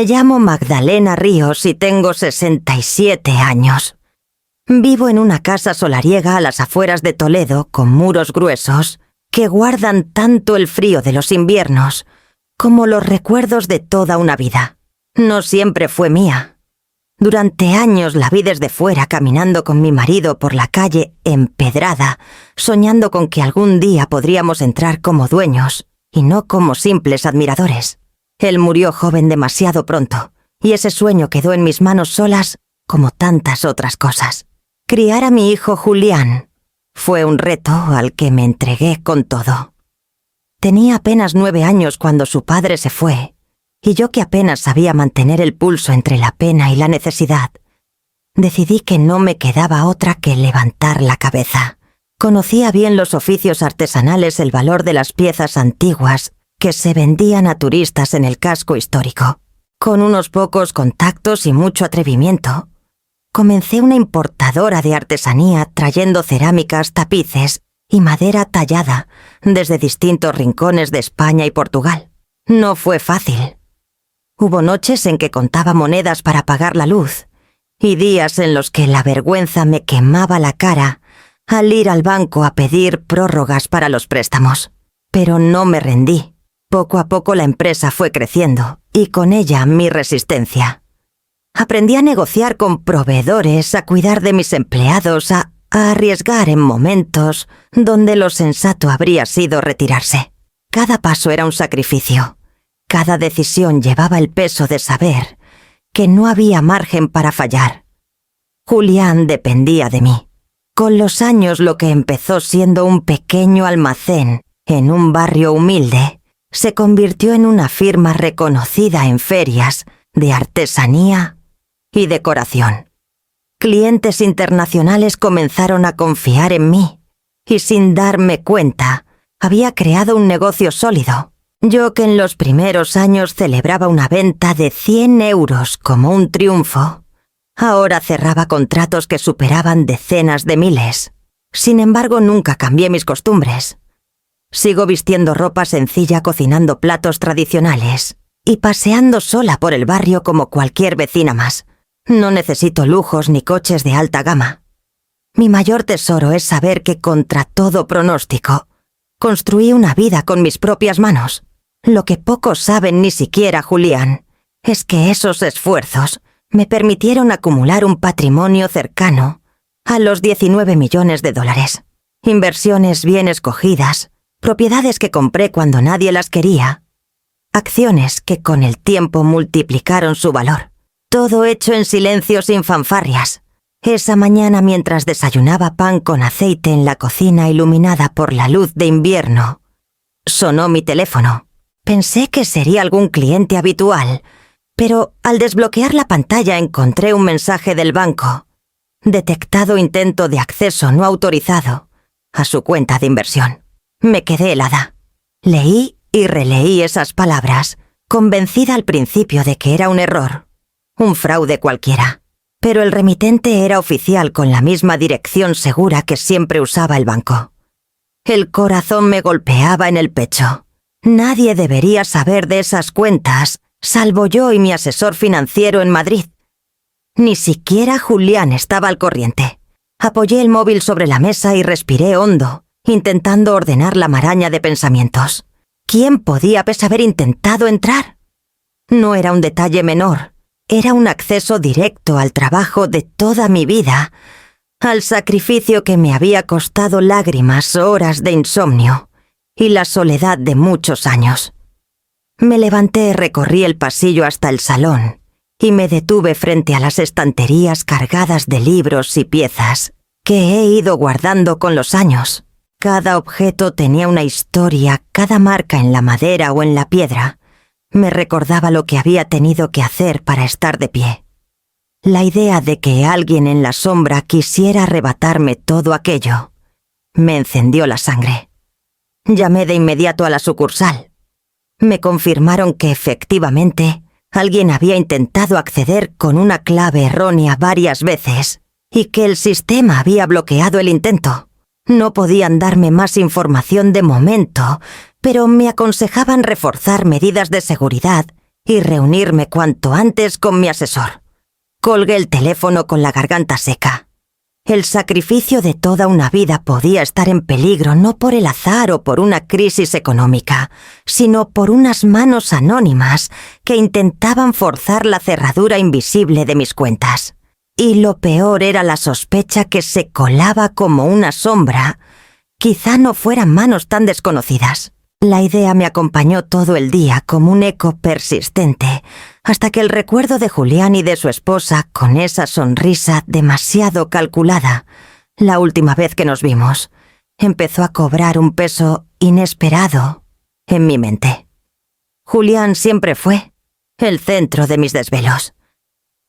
Me llamo Magdalena Ríos y tengo 67 años. Vivo en una casa solariega a las afueras de Toledo con muros gruesos que guardan tanto el frío de los inviernos como los recuerdos de toda una vida. No siempre fue mía. Durante años la vi desde fuera caminando con mi marido por la calle empedrada, soñando con que algún día podríamos entrar como dueños y no como simples admiradores. Él murió joven demasiado pronto, y ese sueño quedó en mis manos solas como tantas otras cosas. Criar a mi hijo Julián fue un reto al que me entregué con todo. Tenía apenas 9 años cuando su padre se fue, y yo que apenas sabía mantener el pulso entre la pena y la necesidad, decidí que no me quedaba otra que levantar la cabeza. Conocía bien los oficios artesanales, el valor de las piezas antiguas que se vendían a turistas en el casco histórico. Con unos pocos contactos y mucho atrevimiento, comencé una importadora de artesanía trayendo cerámicas, tapices y madera tallada desde distintos rincones de España y Portugal. No fue fácil. Hubo noches en que contaba monedas para pagar la luz y días en los que la vergüenza me quemaba la cara al ir al banco a pedir prórrogas para los préstamos. Pero no me rendí. Poco a poco la empresa fue creciendo y con ella mi resistencia. Aprendí a negociar con proveedores, a cuidar de mis empleados, a arriesgar en momentos donde lo sensato habría sido retirarse. Cada paso era un sacrificio. Cada decisión llevaba el peso de saber que no había margen para fallar. Julián dependía de mí. Con los años, lo que empezó siendo un pequeño almacén en un barrio humilde se convirtió en una firma reconocida en ferias de artesanía y decoración. Clientes internacionales comenzaron a confiar en mí y sin darme cuenta había creado un negocio sólido. Yo que en los primeros años celebraba una venta de 100 euros como un triunfo, ahora cerraba contratos que superaban decenas de miles. Sin embargo, nunca cambié mis costumbres. Sigo vistiendo ropa sencilla, cocinando platos tradicionales y paseando sola por el barrio como cualquier vecina más. No necesito lujos ni coches de alta gama. Mi mayor tesoro es saber que contra todo pronóstico construí una vida con mis propias manos. Lo que pocos saben, ni siquiera Julián, es que esos esfuerzos me permitieron acumular un patrimonio cercano a los 19 millones de dólares. Inversiones bien escogidas, propiedades que compré cuando nadie las quería, acciones que con el tiempo multiplicaron su valor. Todo hecho en silencio, sin fanfarrias. Esa mañana, mientras desayunaba pan con aceite en la cocina iluminada por la luz de invierno, sonó mi teléfono. Pensé que sería algún cliente habitual, pero al desbloquear la pantalla encontré un mensaje del banco. Detectado intento de acceso no autorizado a su cuenta de inversión. Me quedé helada. Leí y releí esas palabras, convencida al principio de que era un error, un fraude cualquiera. Pero el remitente era oficial con la misma dirección segura que siempre usaba el banco. El corazón me golpeaba en el pecho. Nadie debería saber de esas cuentas, salvo yo y mi asesor financiero en Madrid. Ni siquiera Julián estaba al corriente. Apoyé el móvil sobre la mesa y respiré hondo, intentando ordenar la maraña de pensamientos. ¿Quién podía haber intentado entrar? No era un detalle menor. Era un acceso directo al trabajo de toda mi vida, al sacrificio que me había costado lágrimas, horas de insomnio y la soledad de muchos años. Me levanté, recorrí el pasillo hasta el salón y me detuve frente a las estanterías cargadas de libros y piezas que he ido guardando con los años. Cada objeto tenía una historia, cada marca en la madera o en la piedra me recordaba lo que había tenido que hacer para estar de pie. La idea de que alguien en la sombra quisiera arrebatarme todo aquello me encendió la sangre. Llamé de inmediato a la sucursal. Me confirmaron que efectivamente alguien había intentado acceder con una clave errónea varias veces y que el sistema había bloqueado el intento. No podían darme más información de momento, pero me aconsejaban reforzar medidas de seguridad y reunirme cuanto antes con mi asesor. Colgué el teléfono con la garganta seca. El sacrificio de toda una vida podía estar en peligro no por el azar o por una crisis económica, sino por unas manos anónimas que intentaban forzar la cerradura invisible de mis cuentas. Y lo peor era la sospecha que se colaba como una sombra. Quizá no fueran manos tan desconocidas. La idea me acompañó todo el día como un eco persistente, hasta que el recuerdo de Julián y de su esposa, con esa sonrisa demasiado calculada, la última vez que nos vimos, empezó a cobrar un peso inesperado en mi mente. Julián siempre fue el centro de mis desvelos.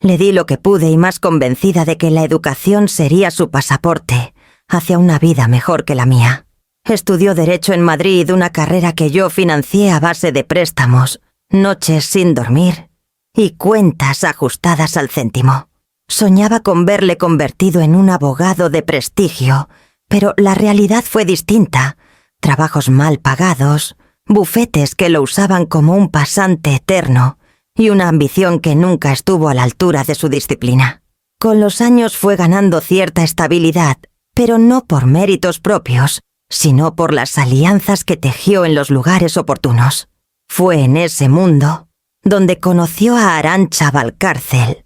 Le di lo que pude y más convencida de que la educación sería su pasaporte hacia una vida mejor que la mía. Estudió Derecho en Madrid, una carrera que yo financié a base de préstamos, noches sin dormir y cuentas ajustadas al céntimo. Soñaba con verle convertido en un abogado de prestigio, pero la realidad fue distinta. Trabajos mal pagados, bufetes que lo usaban como un pasante eterno y una ambición que nunca estuvo a la altura de su disciplina. Con los años fue ganando cierta estabilidad, pero no por méritos propios, sino por las alianzas que tejió en los lugares oportunos. Fue en ese mundo donde conoció a Arantxa Valcárcel,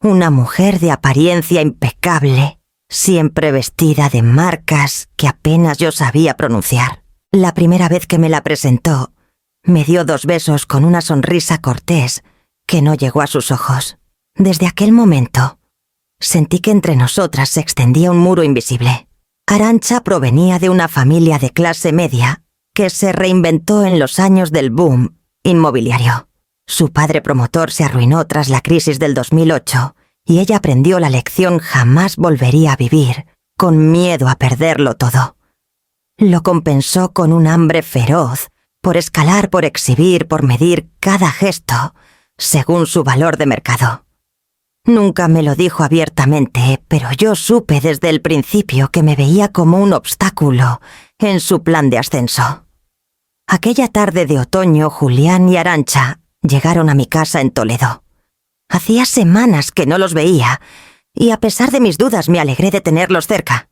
una mujer de apariencia impecable, siempre vestida de marcas que apenas yo sabía pronunciar. La primera vez que me la presentó, me dio 2 besos con una sonrisa cortés que no llegó a sus ojos. Desde aquel momento, sentí que entre nosotras se extendía un muro invisible. Arantxa provenía de una familia de clase media que se reinventó en los años del boom inmobiliario. Su padre promotor se arruinó tras la crisis del 2008 y ella aprendió la lección: jamás volvería a vivir con miedo a perderlo todo. Lo compensó con un hambre feroz por escalar, por exhibir, por medir cada gesto según su valor de mercado. Nunca me lo dijo abiertamente, pero yo supe desde el principio que me veía como un obstáculo en su plan de ascenso. Aquella tarde de otoño, Julián y Arantxa llegaron a mi casa en Toledo. Hacía semanas que no los veía, y a pesar de mis dudas me alegré de tenerlos cerca.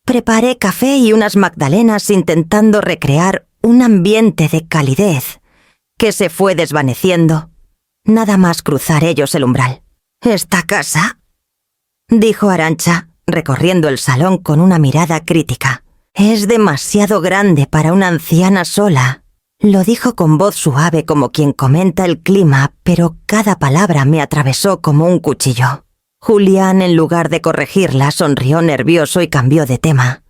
Preparé café y unas magdalenas intentando recrear un ambiente de calidez que se fue desvaneciendo, nada más cruzar ellos el umbral. «¿Esta casa?», dijo Arantxa, recorriendo el salón con una mirada crítica. «Es demasiado grande para una anciana sola». Lo dijo con voz suave como quien comenta el clima, pero cada palabra me atravesó como un cuchillo. Julián, en lugar de corregirla, sonrió nervioso y cambió de tema.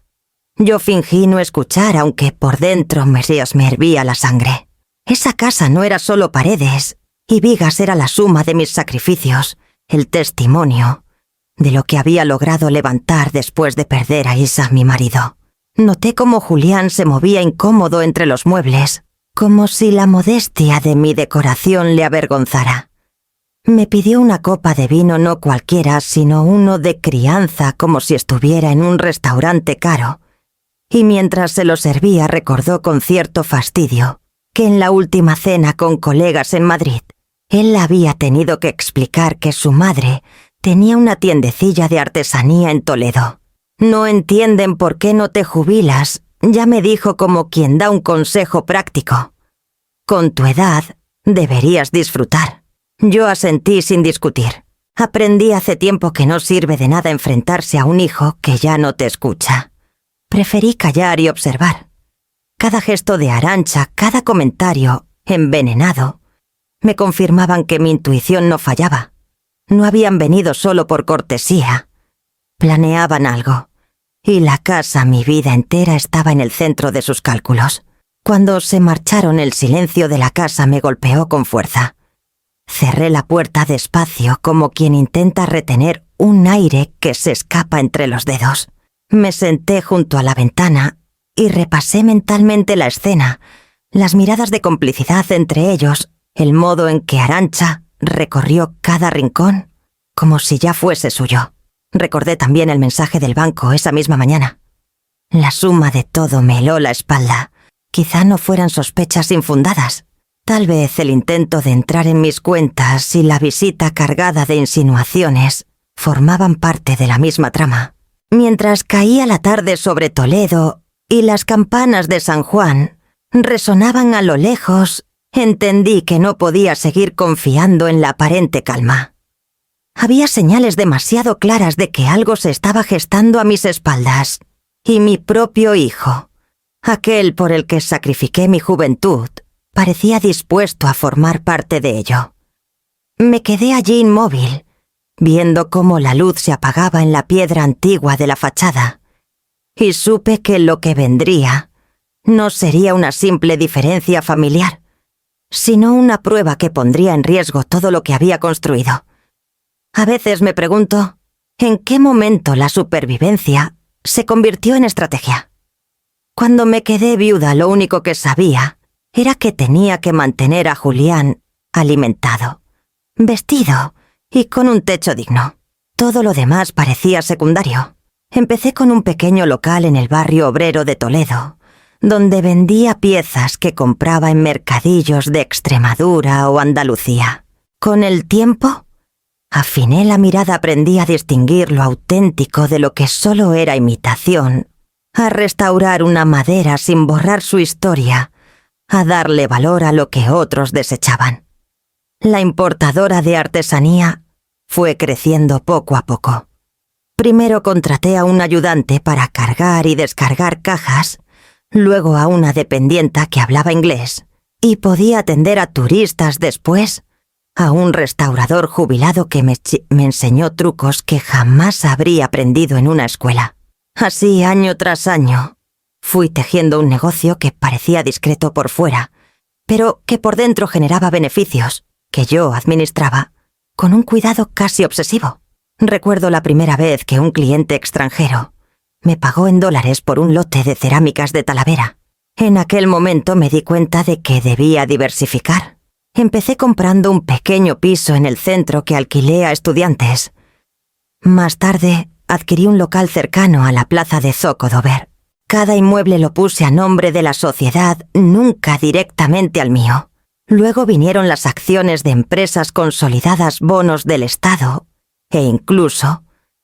Yo fingí no escuchar, aunque por dentro me hervía la sangre. Esa casa no era solo paredes, y vigas era la suma de mis sacrificios, el testimonio de lo que había logrado levantar después de perder a Isa, mi marido. Noté cómo Julián se movía incómodo entre los muebles, como si la modestia de mi decoración le avergonzara. Me pidió una copa de vino no cualquiera, sino uno de crianza, como si estuviera en un restaurante caro, y mientras se lo servía recordó con cierto fastidio que en la última cena con colegas en Madrid, él había tenido que explicar que su madre tenía una tiendecilla de artesanía en Toledo. «No entienden por qué no te jubilas», ya me dijo como quien da un consejo práctico. «Con tu edad deberías disfrutar». Yo asentí sin discutir. Aprendí hace tiempo que no sirve de nada enfrentarse a un hijo que ya no te escucha. Preferí callar y observar. Cada gesto de Arantxa, cada comentario envenenado, me confirmaban que mi intuición no fallaba. No habían venido solo por cortesía. Planeaban algo, y la casa, mi vida entera, estaba en el centro de sus cálculos. Cuando se marcharon, el silencio de la casa me golpeó con fuerza. Cerré la puerta despacio, como quien intenta retener un aire que se escapa entre los dedos. Me senté junto a la ventana y repasé mentalmente la escena, las miradas de complicidad entre ellos, el modo en que Arantxa recorrió cada rincón, como si ya fuese suyo. Recordé también el mensaje del banco esa misma mañana. La suma de todo me heló la espalda. Quizá no fueran sospechas infundadas. Tal vez el intento de entrar en mis cuentas y la visita cargada de insinuaciones formaban parte de la misma trama. Mientras caía la tarde sobre Toledo y las campanas de San Juan resonaban a lo lejos, entendí que no podía seguir confiando en la aparente calma. Había señales demasiado claras de que algo se estaba gestando a mis espaldas, y mi propio hijo, aquel por el que sacrifiqué mi juventud, parecía dispuesto a formar parte de ello. Me quedé allí inmóvil, viendo cómo la luz se apagaba en la piedra antigua de la fachada, y supe que lo que vendría no sería una simple diferencia familiar, sino una prueba que pondría en riesgo todo lo que había construido. A veces me pregunto, ¿en qué momento la supervivencia se convirtió en estrategia? Cuando me quedé viuda, lo único que sabía era que tenía que mantener a Julián alimentado, vestido y con un techo digno. Todo lo demás parecía secundario. Empecé con un pequeño local en el barrio obrero de Toledo, donde vendía piezas que compraba en mercadillos de Extremadura o Andalucía. Con el tiempo, afiné la mirada, aprendí a distinguir lo auténtico de lo que solo era imitación, a restaurar una madera sin borrar su historia, a darle valor a lo que otros desechaban. La importadora de artesanía fue creciendo poco a poco. Primero contraté a un ayudante para cargar y descargar cajas, luego a una dependienta que hablaba inglés y podía atender a turistas, después a un restaurador jubilado que me enseñó trucos que jamás habría aprendido en una escuela. Así, año tras año, fui tejiendo un negocio que parecía discreto por fuera, pero que por dentro generaba beneficios que yo administraba con un cuidado casi obsesivo. Recuerdo la primera vez que un cliente extranjero me pagó en dólares por un lote de cerámicas de Talavera. En aquel momento me di cuenta de que debía diversificar. Empecé comprando un pequeño piso en el centro que alquilé a estudiantes. Más tarde, adquirí un local cercano a la plaza de Zocodover. Cada inmueble lo puse a nombre de la sociedad, nunca directamente al mío. Luego vinieron las acciones de empresas consolidadas, bonos del Estado e incluso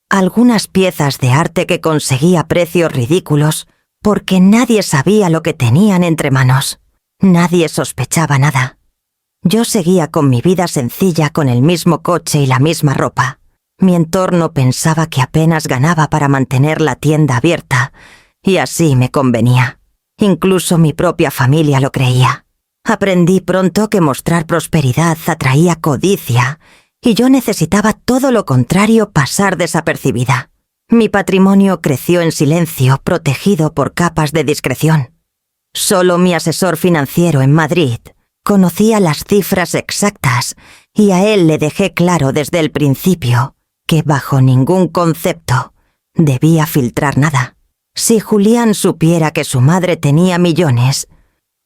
algunas piezas de arte que conseguí a precios ridículos porque nadie sabía lo que tenían entre manos. Nadie sospechaba nada. Yo seguía con mi vida sencilla, con el mismo coche y la misma ropa. Mi entorno pensaba que apenas ganaba para mantener la tienda abierta, y así me convenía. Incluso mi propia familia lo creía. Aprendí pronto que mostrar prosperidad atraía codicia, y yo necesitaba todo lo contrario, pasar desapercibida. Mi patrimonio creció en silencio, protegido por capas de discreción. Solo mi asesor financiero en Madrid conocía las cifras exactas, y a él le dejé claro desde el principio que bajo ningún concepto debía filtrar nada. Si Julián supiera que su madre tenía millones,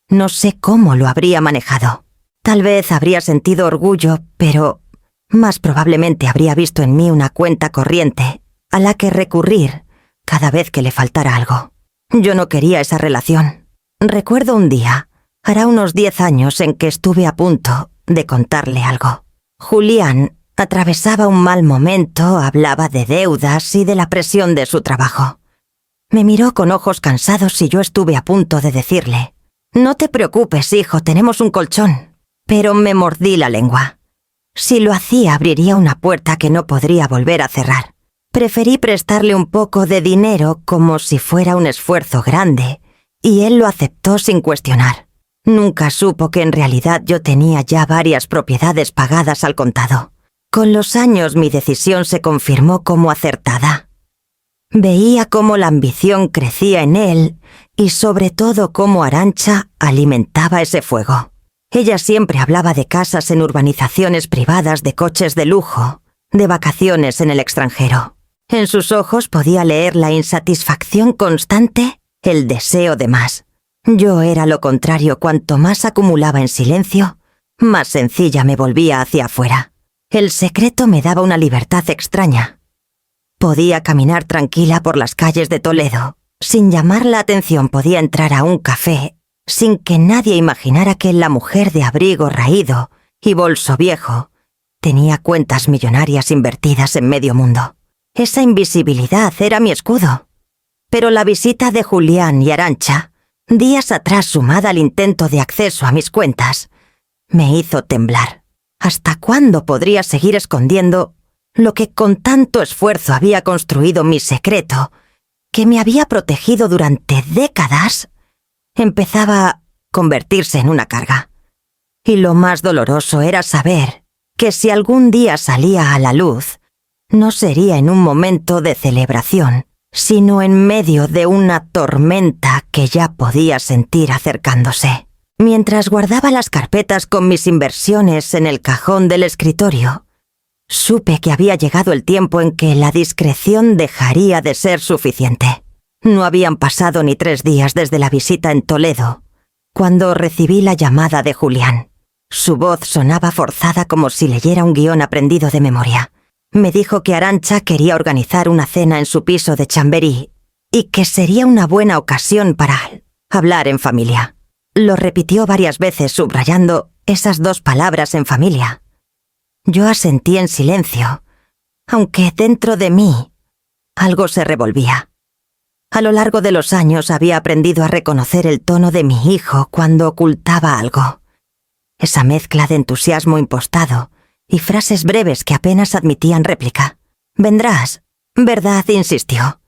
no sé cómo lo habría manejado. Tal vez habría sentido orgullo, pero más probablemente habría visto en mí una cuenta corriente a la que recurrir cada vez que le faltara algo. Yo no quería esa relación. Recuerdo un día, hará unos 10 años, en que estuve a punto de contarle algo. Julián atravesaba un mal momento, hablaba de deudas y de la presión de su trabajo. Me miró con ojos cansados y yo estuve a punto de decirle: «No te preocupes, hijo, tenemos un colchón». Pero me mordí la lengua. Si lo hacía, abriría una puerta que no podría volver a cerrar. Preferí prestarle un poco de dinero como si fuera un esfuerzo grande, y él lo aceptó sin cuestionar. Nunca supo que en realidad yo tenía ya varias propiedades pagadas al contado. Con los años mi decisión se confirmó como acertada. Veía cómo la ambición crecía en él y sobre todo cómo Arantxa alimentaba ese fuego. Ella siempre hablaba de casas en urbanizaciones privadas, de coches de lujo, de vacaciones en el extranjero. En sus ojos podía leer la insatisfacción constante, el deseo de más. Yo era lo contrario. Cuanto más acumulaba en silencio, más sencilla me volvía hacia afuera. El secreto me daba una libertad extraña. Podía caminar tranquila por las calles de Toledo. Sin llamar la atención podía entrar a un café sin que nadie imaginara que la mujer de abrigo raído y bolso viejo tenía cuentas millonarias invertidas en medio mundo. Esa invisibilidad era mi escudo. Pero la visita de Julián y Arantxa, días atrás sumada al intento de acceso a mis cuentas, me hizo temblar. ¿Hasta cuándo podría seguir escondiendo lo que con tanto esfuerzo había construido mi secreto, que me había protegido durante décadas? Empezaba a convertirse en una carga. Y lo más doloroso era saber que si algún día salía a la luz, no sería en un momento de celebración, sino en medio de una tormenta que ya podía sentir acercándose. Mientras guardaba las carpetas con mis inversiones en el cajón del escritorio, supe que había llegado el tiempo en que la discreción dejaría de ser suficiente. No habían pasado ni 3 días desde la visita en Toledo, cuando recibí la llamada de Julián. Su voz sonaba forzada como si leyera un guión aprendido de memoria. Me dijo que Arantxa quería organizar una cena en su piso de Chamberí y que sería una buena ocasión para hablar en familia. Lo repitió varias veces subrayando esas 2 palabras en familia. Yo asentí en silencio, aunque dentro de mí algo se revolvía. A lo largo de los años había aprendido a reconocer el tono de mi hijo cuando ocultaba algo. Esa mezcla de entusiasmo impostado y frases breves que apenas admitían réplica. «Vendrás, ¿verdad?», insistió.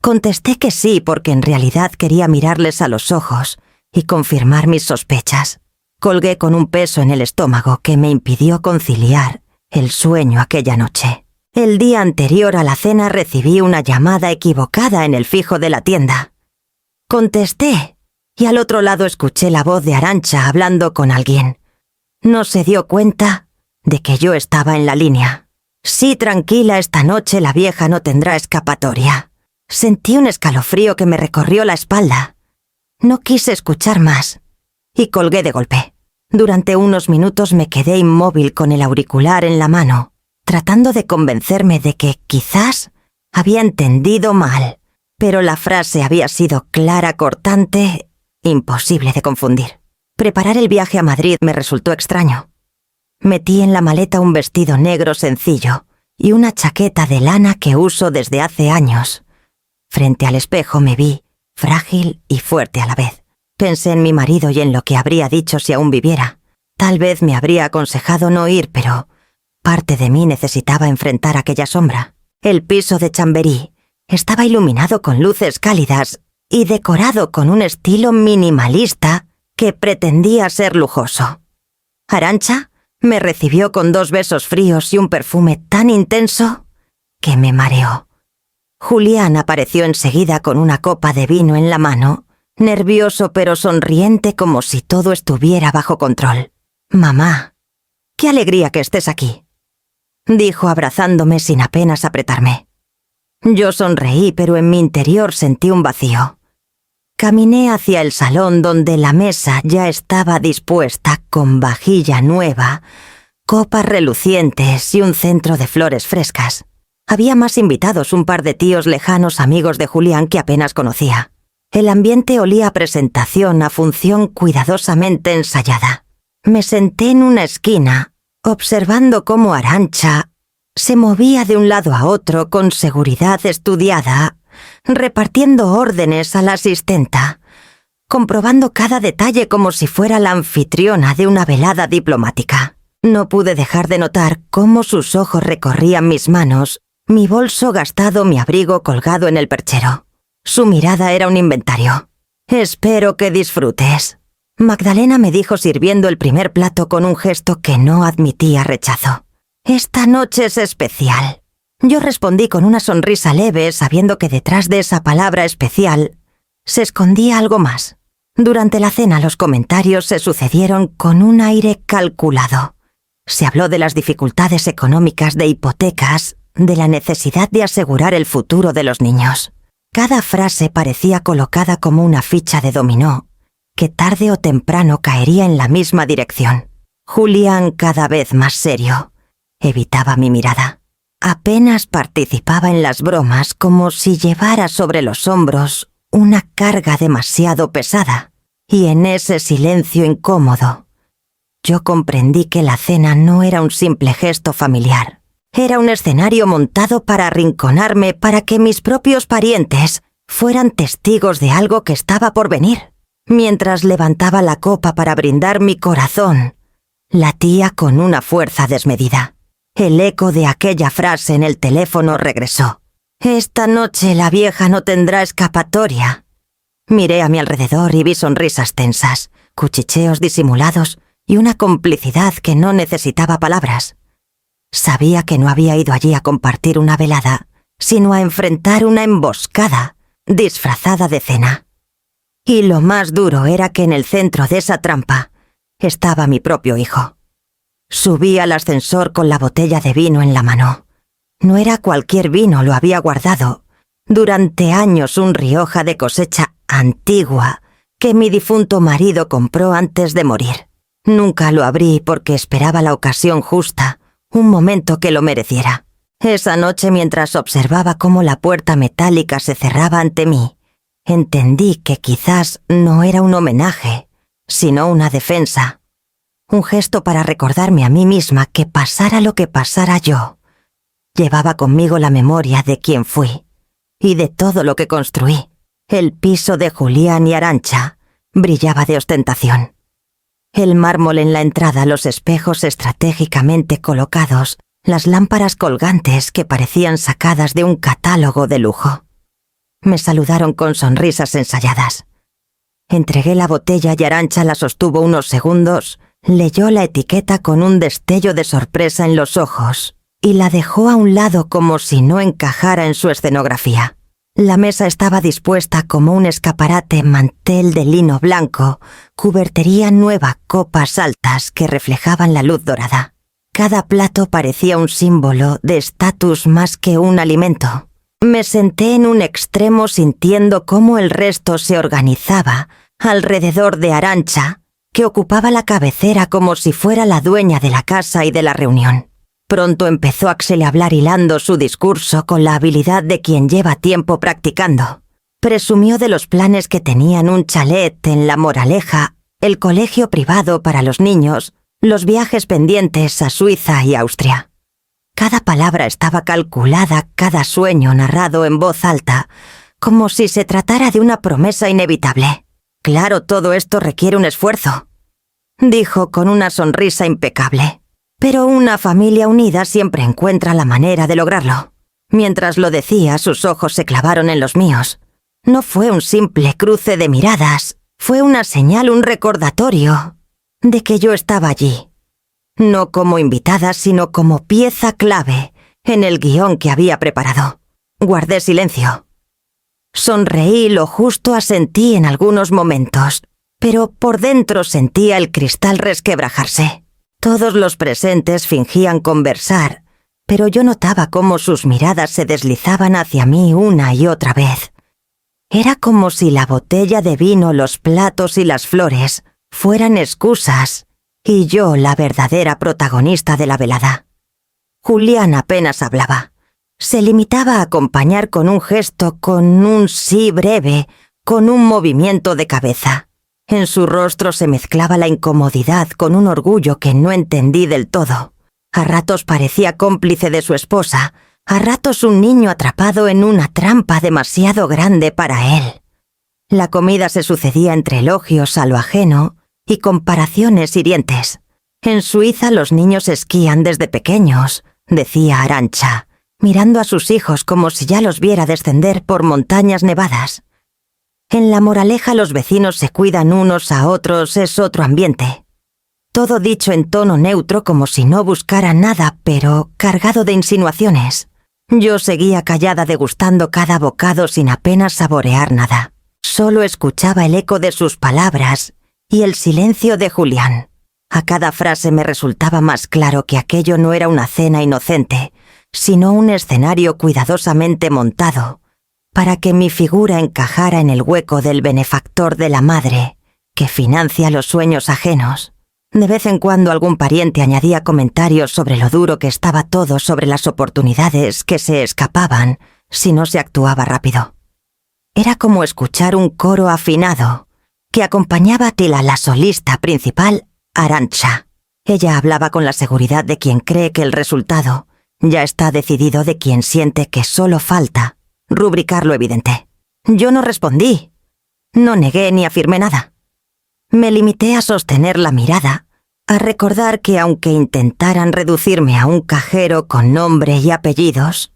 Contesté que sí, porque en realidad quería mirarles a los ojos y confirmar mis sospechas. Colgué con un peso en el estómago que me impidió conciliar el sueño aquella noche. El día anterior a la cena recibí una llamada equivocada en el fijo de la tienda. Contesté, y al otro lado escuché la voz de Arantxa hablando con alguien. No se dio cuenta de que yo estaba en la línea. «Sí, tranquila, esta noche la vieja no tendrá escapatoria». Sentí un escalofrío que me recorrió la espalda. No quise escuchar más y colgué de golpe. Durante unos minutos me quedé inmóvil con el auricular en la mano, tratando de convencerme de que quizás había entendido mal, pero la frase había sido clara, cortante, imposible de confundir. Preparar el viaje a Madrid me resultó extraño. Metí en la maleta un vestido negro sencillo y una chaqueta de lana que uso desde hace años. Frente al espejo me vi frágil y fuerte a la vez. Pensé en mi marido y en lo que habría dicho si aún viviera. Tal vez me habría aconsejado no ir, pero parte de mí necesitaba enfrentar aquella sombra. El piso de Chamberí estaba iluminado con luces cálidas y decorado con un estilo minimalista que pretendía ser lujoso. Arantxa me recibió con 2 besos fríos y un perfume tan intenso que me mareó. Julián apareció enseguida con una copa de vino en la mano, nervioso pero sonriente como si todo estuviera bajo control. «Mamá, qué alegría que estés aquí», dijo abrazándome sin apenas apretarme. Yo sonreí, pero en mi interior sentí un vacío. Caminé hacia el salón donde la mesa ya estaba dispuesta con vajilla nueva, copas relucientes y un centro de flores frescas. Había más invitados, un par de tíos lejanos amigos de Julián que apenas conocía. El ambiente olía a presentación, a función cuidadosamente ensayada. Me senté en una esquina, observando cómo Arantxa se movía de un lado a otro con seguridad estudiada, repartiendo órdenes a la asistenta, comprobando cada detalle como si fuera la anfitriona de una velada diplomática. No pude dejar de notar cómo sus ojos recorrían mis manos, mi bolso gastado, mi abrigo colgado en el perchero. Su mirada era un inventario. «Espero que disfrutes», Magdalena me dijo sirviendo el primer plato con un gesto que no admitía rechazo. «Esta noche es especial». Yo respondí con una sonrisa leve, sabiendo que detrás de esa palabra especial se escondía algo más. Durante la cena los comentarios se sucedieron con un aire calculado. Se habló de las dificultades económicas, de hipotecas, de la necesidad de asegurar el futuro de los niños. Cada frase parecía colocada como una ficha de dominó, que tarde o temprano caería en la misma dirección. Julián, cada vez más serio, evitaba mi mirada. Apenas participaba en las bromas, como si llevara sobre los hombros una carga demasiado pesada, y en ese silencio incómodo, yo comprendí que la cena no era un simple gesto familiar. Era un escenario montado para arrinconarme, para que mis propios parientes fueran testigos de algo que estaba por venir. Mientras levantaba la copa para brindar, mi corazón latía con una fuerza desmedida. El eco de aquella frase en el teléfono regresó. Esta noche la vieja no tendrá escapatoria. Miré a mi alrededor y vi sonrisas tensas, cuchicheos disimulados y una complicidad que no necesitaba palabras. Sabía que no había ido allí a compartir una velada, sino a enfrentar una emboscada disfrazada de cena. Y lo más duro era que en el centro de esa trampa estaba mi propio hijo. Subí al ascensor con la botella de vino en la mano. No era cualquier vino, lo había guardado. Durante años un Rioja de cosecha antigua que mi difunto marido compró antes de morir. Nunca lo abrí porque esperaba la ocasión justa, un momento que lo mereciera. Esa noche, mientras observaba cómo la puerta metálica se cerraba ante mí, entendí que quizás no era un homenaje, sino una defensa. Un gesto para recordarme a mí misma que pasara lo que pasara yo, llevaba conmigo la memoria de quién fui y de todo lo que construí. El piso de Julián y Arantxa brillaba de ostentación. El mármol en la entrada, los espejos estratégicamente colocados, las lámparas colgantes que parecían sacadas de un catálogo de lujo. Me saludaron con sonrisas ensayadas. Entregué la botella y Arantxa la sostuvo unos segundos, leyó la etiqueta con un destello de sorpresa en los ojos y la dejó a un lado como si no encajara en su escenografía. La mesa estaba dispuesta como un escaparate, mantel de lino blanco, cubertería nueva, copas altas que reflejaban la luz dorada. Cada plato parecía un símbolo de estatus más que un alimento. Me senté en un extremo sintiendo cómo el resto se organizaba alrededor de Arantxa, que ocupaba la cabecera como si fuera la dueña de la casa y de la reunión. Pronto empezó Axel a hablar hilando su discurso con la habilidad de quien lleva tiempo practicando. Presumió de los planes que tenían: un chalet en La Moraleja, el colegio privado para los niños, los viajes pendientes a Suiza y Austria. Cada palabra estaba calculada, cada sueño narrado en voz alta, como si se tratara de una promesa inevitable. Claro, todo esto requiere un esfuerzo, dijo con una sonrisa impecable. Pero una familia unida siempre encuentra la manera de lograrlo. Mientras lo decía, sus ojos se clavaron en los míos. No fue un simple cruce de miradas, fue una señal, un recordatorio de que yo estaba allí. No como invitada, sino como pieza clave en el guión que había preparado. Guardé silencio. Sonreí lo justo, asentí en algunos momentos, pero por dentro sentía el cristal resquebrajarse. Todos los presentes fingían conversar, pero yo notaba cómo sus miradas se deslizaban hacia mí una y otra vez. Era como si la botella de vino, los platos y las flores fueran excusas, y yo la verdadera protagonista de la velada. Julián apenas hablaba. Se limitaba a acompañar con un gesto, con un sí breve, con un movimiento de cabeza. En su rostro se mezclaba la incomodidad con un orgullo que no entendí del todo. A ratos parecía cómplice de su esposa, a ratos un niño atrapado en una trampa demasiado grande para él. La comida se sucedía entre elogios a lo ajeno y comparaciones hirientes. En Suiza los niños esquían desde pequeños, decía Arantxa, mirando a sus hijos como si ya los viera descender por montañas nevadas. En La Moraleja los vecinos se cuidan unos a otros, es otro ambiente. Todo dicho en tono neutro como si no buscara nada, pero cargado de insinuaciones. Yo seguía callada degustando cada bocado sin apenas saborear nada. Solo escuchaba el eco de sus palabras y el silencio de Julián. A cada frase me resultaba más claro que aquello no era una cena inocente, sino un escenario cuidadosamente montado para que mi figura encajara en el hueco del benefactor de la madre, que financia los sueños ajenos. De vez en cuando algún pariente añadía comentarios sobre lo duro que estaba todo, sobre las oportunidades que se escapaban si no se actuaba rápido. Era como escuchar un coro afinado, que acompañaba a Tila, la solista principal, Arantxa. Ella hablaba con la seguridad de quien cree que el resultado ya está decidido, de quien siente que solo falta rubricar lo evidente. Yo no respondí, no negué ni afirmé nada. Me limité a sostener la mirada, a recordar que aunque intentaran reducirme a un cajero con nombre y apellidos,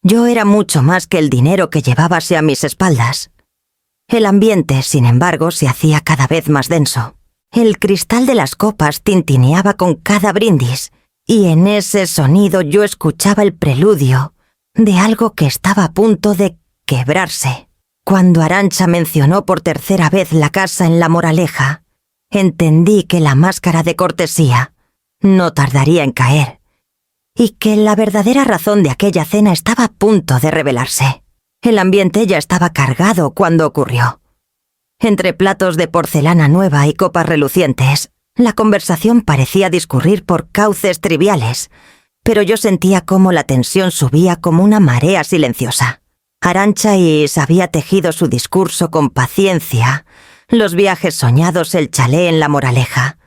yo era mucho más que el dinero que llevaba hacia mis espaldas. El ambiente, sin embargo, se hacía cada vez más denso. El cristal de las copas tintineaba con cada brindis, y en ese sonido yo escuchaba el preludio de algo que estaba a punto de quebrarse. Cuando Arantxa mencionó por tercera vez la casa en La Moraleja, entendí que la máscara de cortesía no tardaría en caer, y que la verdadera razón de aquella cena estaba a punto de revelarse. El ambiente ya estaba cargado cuando ocurrió. Entre platos de porcelana nueva y copas relucientes, la conversación parecía discurrir por cauces triviales, pero yo sentía cómo la tensión subía como una marea silenciosa. Arantxa había tejido su discurso con paciencia, los viajes soñados, el chalet en La Moraleja,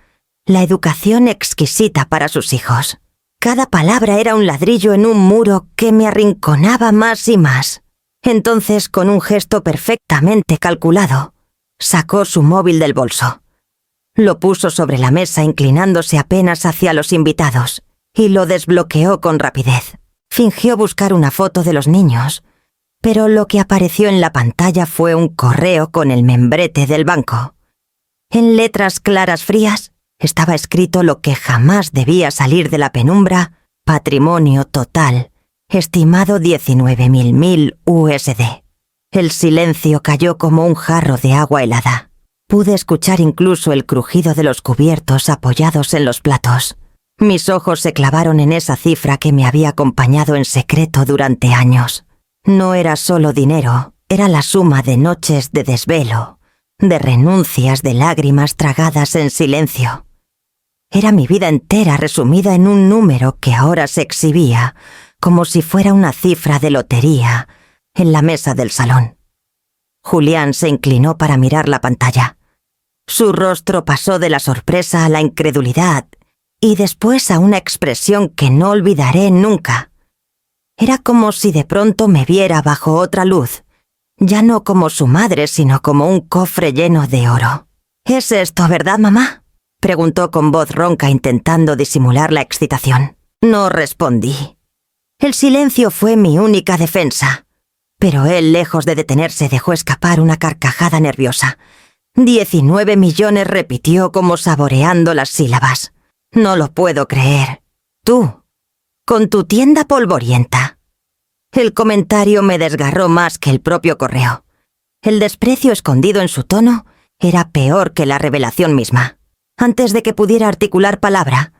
la educación exquisita para sus hijos. Cada palabra era un ladrillo en un muro que me arrinconaba más y más. Entonces, con un gesto perfectamente calculado, sacó su móvil del bolso. Lo puso sobre la mesa inclinándose apenas hacia los invitados y lo desbloqueó con rapidez. Fingió buscar una foto de los niños, pero lo que apareció en la pantalla fue un correo con el membrete del banco. En letras claras frías estaba escrito lo que jamás debía salir de la penumbra: patrimonio total, estimado 19.000 USD. El silencio cayó como un jarro de agua helada. Pude escuchar incluso el crujido de los cubiertos apoyados en los platos. Mis ojos se clavaron en esa cifra que me había acompañado en secreto durante años. No era solo dinero, era la suma de noches de desvelo, de renuncias, de lágrimas tragadas en silencio. Era mi vida entera resumida en un número que ahora se exhibía como si fuera una cifra de lotería en la mesa del salón. Julián se inclinó para mirar la pantalla. Su rostro pasó de la sorpresa a la incredulidad y después a una expresión que no olvidaré nunca. Era como si de pronto me viera bajo otra luz, ya no como su madre, sino como un cofre lleno de oro. «¿Es esto verdad, mamá?», preguntó con voz ronca, intentando disimular la excitación. No respondí. El silencio fue mi única defensa, pero él, lejos de detenerse, dejó escapar una carcajada nerviosa. 19 millones, repitió como saboreando las sílabas. No lo puedo creer. Tú, con tu tienda polvorienta. El comentario me desgarró más que el propio correo. El desprecio escondido en su tono era peor que la revelación misma. Antes de que pudiera articular palabra,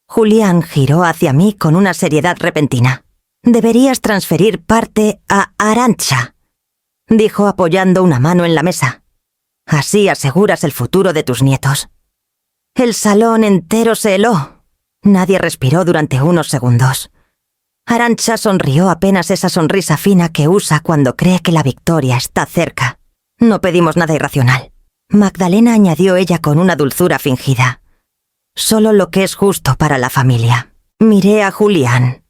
Julián giró hacia mí con una seriedad repentina. «Deberías transferir parte a Arantxa», dijo apoyando una mano en la mesa. «Así aseguras el futuro de tus nietos». El salón entero se heló. Nadie respiró durante unos segundos. Arantxa sonrió, apenas esa sonrisa fina que usa cuando cree que la victoria está cerca. «No pedimos nada irracional», Magdalena añadió ella con una dulzura fingida. «Solo lo que es justo para la familia». Miré a Julián,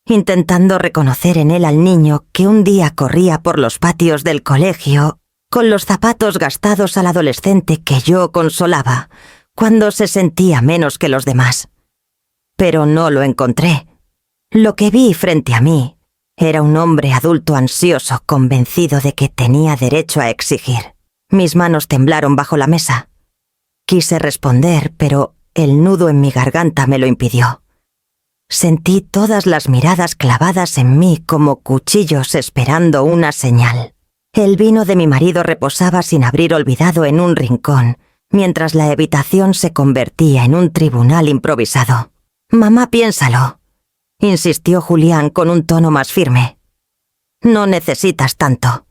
intentando reconocer en él al niño que un día corría por los patios del colegio con los zapatos gastados, al adolescente que yo consolaba cuando se sentía menos que los demás. Pero no lo encontré. Lo que vi frente a mí era un hombre adulto ansioso, convencido de que tenía derecho a exigir. Mis manos temblaron bajo la mesa. Quise responder, pero el nudo en mi garganta me lo impidió. Sentí todas las miradas clavadas en mí como cuchillos esperando una señal. El vino de mi marido reposaba sin abrir, olvidado en un rincón, mientras la habitación se convertía en un tribunal improvisado. «Mamá, piénsalo», insistió Julián con un tono más firme. «No necesitas tanto.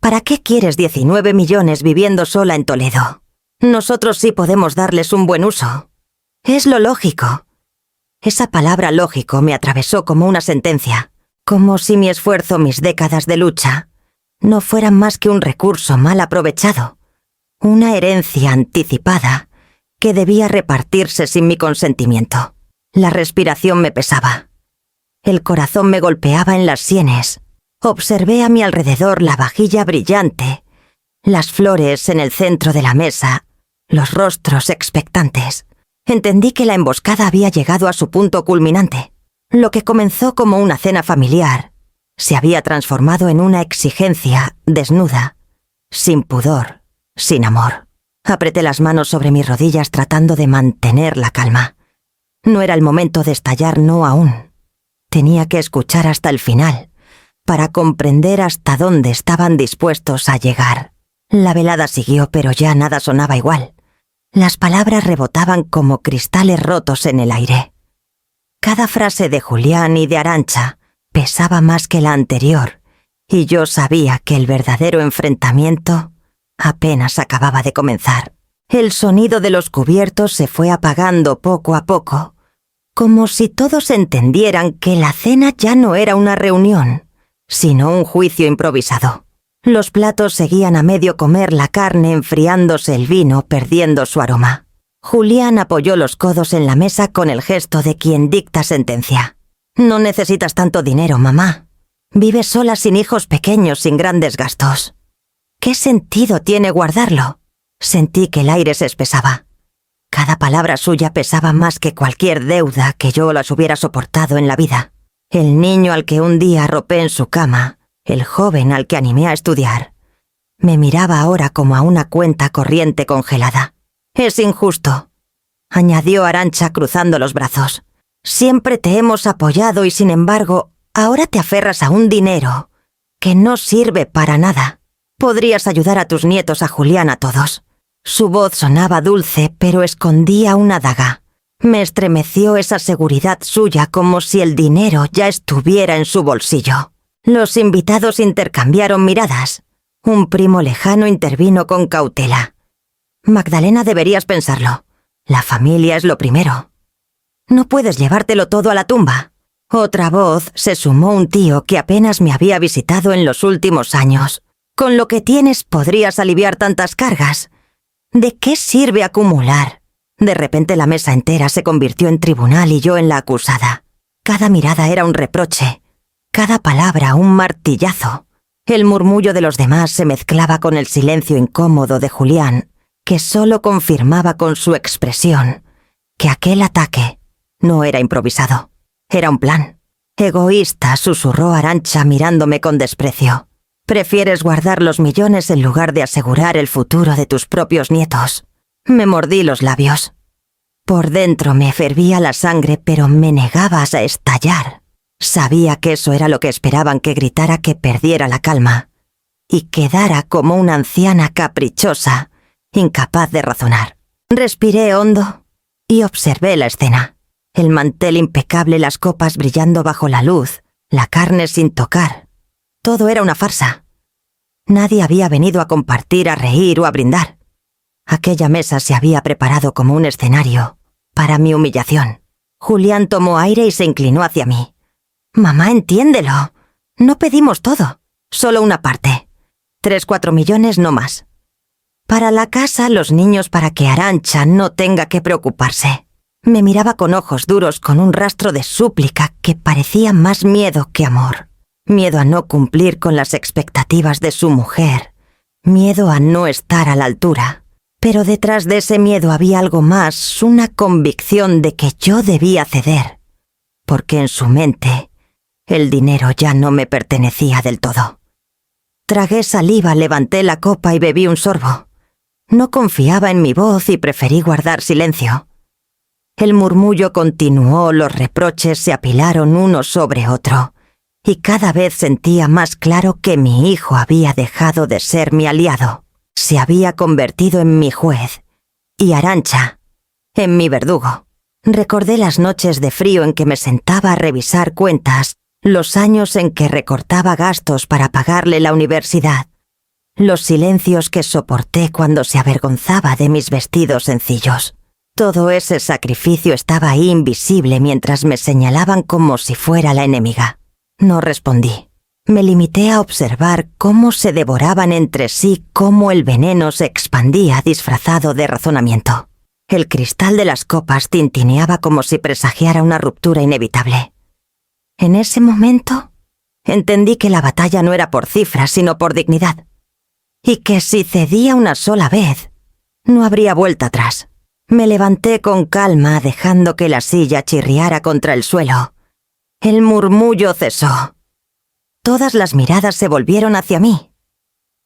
¿Para qué quieres 19 millones viviendo sola en Toledo? Nosotros sí podemos darles un buen uso. Es lo lógico». Esa palabra lógico me atravesó como una sentencia, como si mi esfuerzo, mis décadas de lucha, no fueran más que un recurso mal aprovechado, Una herencia anticipada que debía repartirse sin mi consentimiento. La respiración me pesaba. El corazón me golpeaba en las sienes. Observé a mi alrededor la vajilla brillante, las flores en el centro de la mesa, los rostros expectantes. Entendí que la emboscada había llegado a su punto culminante. Lo que comenzó como una cena familiar se había transformado en una exigencia desnuda, sin pudor, sin amor. Apreté las manos sobre mis rodillas tratando de mantener la calma. No era el momento de estallar, no aún. Tenía que escuchar hasta el final, para comprender hasta dónde estaban dispuestos a llegar. La velada siguió, pero ya nada sonaba igual. Las palabras rebotaban como cristales rotos en el aire. Cada frase de Julián y de Arantxa pesaba más que la anterior, y yo sabía que el verdadero enfrentamiento apenas acababa de comenzar. El sonido de los cubiertos se fue apagando poco a poco, como si todos entendieran que la cena ya no era una reunión, sino un juicio improvisado. Los platos seguían a medio comer la carne, enfriándose el vino, perdiendo su aroma. Julián apoyó los codos en la mesa con el gesto de quien dicta sentencia. «No necesitas tanto dinero, mamá. Vives sola sin hijos pequeños, sin grandes gastos. ¿Qué sentido tiene guardarlo?» Sentí que el aire se espesaba. Cada palabra suya pesaba más que cualquier deuda que yo las hubiera soportado en la vida. El niño al que un día arropé en su cama, el joven al que animé a estudiar, me miraba ahora como a una cuenta corriente congelada. «Es injusto», añadió Arantxa cruzando los brazos. «Siempre te hemos apoyado y sin embargo, ahora te aferras a un dinero que no sirve para nada. Podrías ayudar a tus nietos, a Julián, a todos». Su voz sonaba dulce, pero escondía una daga. Me estremeció esa seguridad suya, como si el dinero ya estuviera en su bolsillo. Los invitados intercambiaron miradas. Un primo lejano intervino con cautela. «Magdalena, deberías pensarlo. La familia es lo primero. No puedes llevártelo todo a la tumba». Otra voz se sumó un tío que apenas me había visitado en los últimos años. «Con lo que tienes podrías aliviar tantas cargas. ¿De qué sirve acumular?» De repente la mesa entera se convirtió en tribunal y yo en la acusada. Cada mirada era un reproche, cada palabra un martillazo. El murmullo de los demás se mezclaba con el silencio incómodo de Julián, que solo confirmaba con su expresión que aquel ataque no era improvisado, era un plan. «Egoísta», susurró Arantxa mirándome con desprecio. «Prefieres guardar los millones en lugar de asegurar el futuro de tus propios nietos». Me mordí los labios. Por dentro me fervía la sangre, pero me negaba a estallar. Sabía que eso era lo que esperaban, que gritara, que perdiera la calma y quedara como una anciana caprichosa, incapaz de razonar. Respiré hondo y observé la escena. El mantel impecable, las copas brillando bajo la luz, la carne sin tocar. Todo era una farsa. Nadie había venido a compartir, a reír o a brindar. Aquella mesa se había preparado como un escenario para mi humillación. Julián tomó aire y se inclinó hacia mí. «Mamá, entiéndelo. No pedimos todo, solo una parte. 3-4 millones, no más. Para la casa, los niños, para que Arantxa no tenga que preocuparse». Me miraba con ojos duros, con un rastro de súplica que parecía más miedo que amor. Miedo a no cumplir con las expectativas de su mujer. Miedo a no estar a la altura. Pero detrás de ese miedo había algo más, una convicción de que yo debía ceder, porque en su mente el dinero ya no me pertenecía del todo. Tragué saliva, levanté la copa y bebí un sorbo. No confiaba en mi voz y preferí guardar silencio. El murmullo continuó, los reproches se apilaron uno sobre otro, y cada vez sentía más claro que mi hijo había dejado de ser mi aliado. Se había convertido en mi juez, y Arantxa en mi verdugo. Recordé las noches de frío en que me sentaba a revisar cuentas, los años en que recortaba gastos para pagarle la universidad, los silencios que soporté cuando se avergonzaba de mis vestidos sencillos. Todo ese sacrificio estaba ahí invisible mientras me señalaban como si fuera la enemiga. No respondí. Me limité a observar cómo se devoraban entre sí, cómo el veneno se expandía disfrazado de razonamiento. El cristal de las copas tintineaba como si presagiara una ruptura inevitable. En ese momento, entendí que la batalla no era por cifras, sino por dignidad. Y que si cedía una sola vez, no habría vuelta atrás. Me levanté con calma, dejando que la silla chirriara contra el suelo. El murmullo cesó. Todas las miradas se volvieron hacia mí.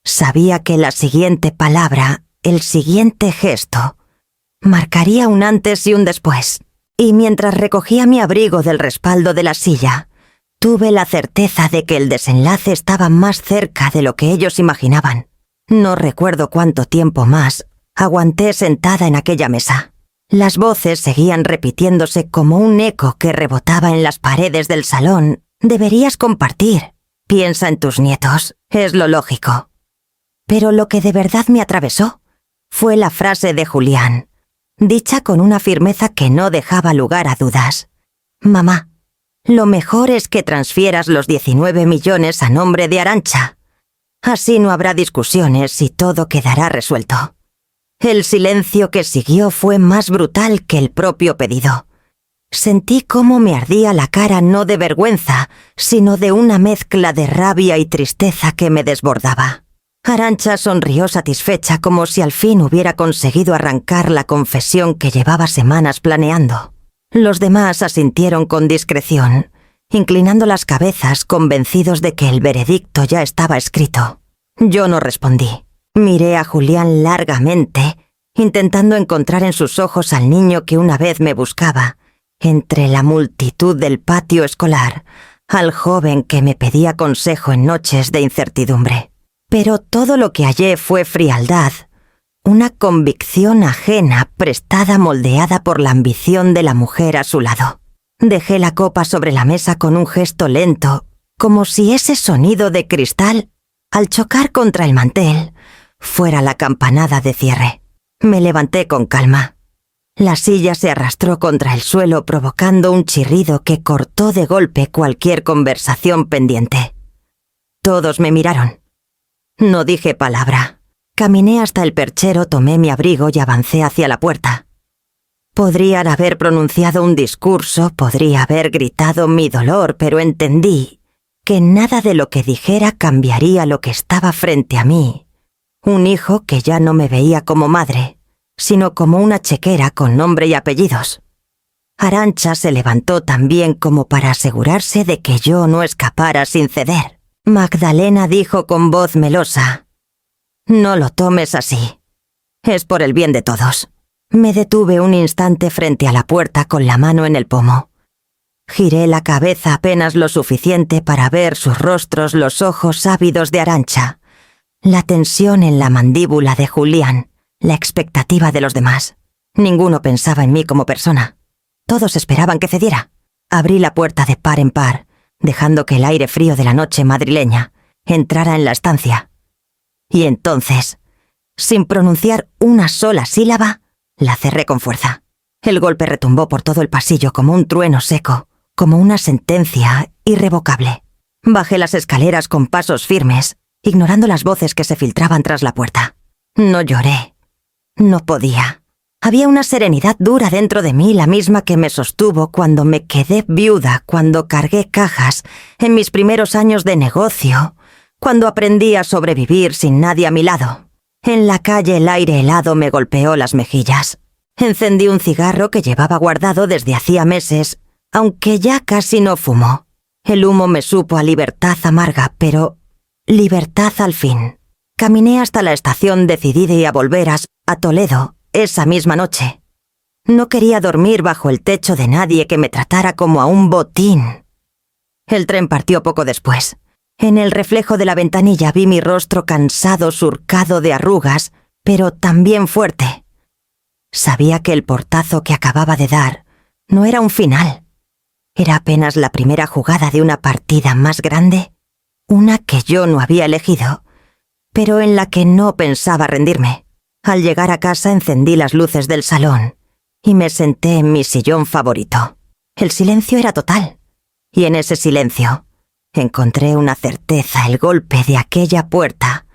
Sabía que la siguiente palabra, el siguiente gesto, marcaría un antes y un después. Y mientras recogía mi abrigo del respaldo de la silla, tuve la certeza de que el desenlace estaba más cerca de lo que ellos imaginaban. No recuerdo cuánto tiempo más aguanté sentada en aquella mesa. Las voces seguían repitiéndose como un eco que rebotaba en las paredes del salón. Deberías compartir. Piensa en tus nietos. Es lo lógico. Pero lo que de verdad me atravesó fue la frase de Julián, dicha con una firmeza que no dejaba lugar a dudas. Mamá, lo mejor es que transfieras los 19 millones a nombre de Arantxa. Así no habrá discusiones y todo quedará resuelto. El silencio que siguió fue más brutal que el propio pedido. Sentí cómo me ardía la cara no de vergüenza, sino de una mezcla de rabia y tristeza que me desbordaba. Arantxa sonrió satisfecha como si al fin hubiera conseguido arrancar la confesión que llevaba semanas planeando. Los demás asintieron con discreción, inclinando las cabezas convencidos de que el veredicto ya estaba escrito. Yo no respondí. Miré a Julián largamente, intentando encontrar en sus ojos al niño que una vez me buscaba, entre la multitud del patio escolar, al joven que me pedía consejo en noches de incertidumbre. Pero todo lo que hallé fue frialdad, una convicción ajena prestada moldeada por la ambición de la mujer a su lado. Dejé la copa sobre la mesa con un gesto lento, como si ese sonido de cristal, al chocar contra el mantel, fuera la campanada de cierre. Me levanté con calma. La silla se arrastró contra el suelo provocando un chirrido que cortó de golpe cualquier conversación pendiente. Todos me miraron. No dije palabra. Caminé hasta el perchero, tomé mi abrigo y avancé hacia la puerta. Podrían haber pronunciado un discurso, podría haber gritado mi dolor, pero entendí que nada de lo que dijera cambiaría lo que estaba frente a mí. Un hijo que ya no me veía como madre, sino como una chequera con nombre y apellidos. Arantxa se levantó también como para asegurarse de que yo no escapara sin ceder. Magdalena dijo con voz melosa: «No lo tomes así. Es por el bien de todos». Me detuve un instante frente a la puerta con la mano en el pomo. Giré la cabeza apenas lo suficiente para ver sus rostros, los ojos ávidos de Arantxa, la tensión en la mandíbula de Julián, la expectativa de los demás. Ninguno pensaba en mí como persona. Todos esperaban que cediera. Abrí la puerta de par en par, dejando que el aire frío de la noche madrileña entrara en la estancia. Y entonces, sin pronunciar una sola sílaba, la cerré con fuerza. El golpe retumbó por todo el pasillo como un trueno seco, como una sentencia irrevocable. Bajé las escaleras con pasos firmes, ignorando las voces que se filtraban tras la puerta. No lloré. No podía. Había una serenidad dura dentro de mí, la misma que me sostuvo cuando me quedé viuda, cuando cargué cajas, en mis primeros años de negocio, cuando aprendí a sobrevivir sin nadie a mi lado. En la calle el aire helado me golpeó las mejillas. Encendí un cigarro que llevaba guardado desde hacía meses, aunque ya casi no fumo. El humo me supo a libertad amarga, pero libertad al fin. Caminé hasta la estación decidida a volver a Toledo esa misma noche. No quería dormir bajo el techo de nadie que me tratara como a un botín. El tren partió poco después. En el reflejo de la ventanilla vi mi rostro cansado, surcado de arrugas, pero también fuerte. Sabía que el portazo que acababa de dar no era un final. Era apenas la primera jugada de una partida más grande, una que yo no había elegido, pero en la que no pensaba rendirme. Al llegar a casa encendí las luces del salón y me senté en mi sillón favorito. El silencio era total, y en ese silencio encontré una certeza: el golpe de aquella puerta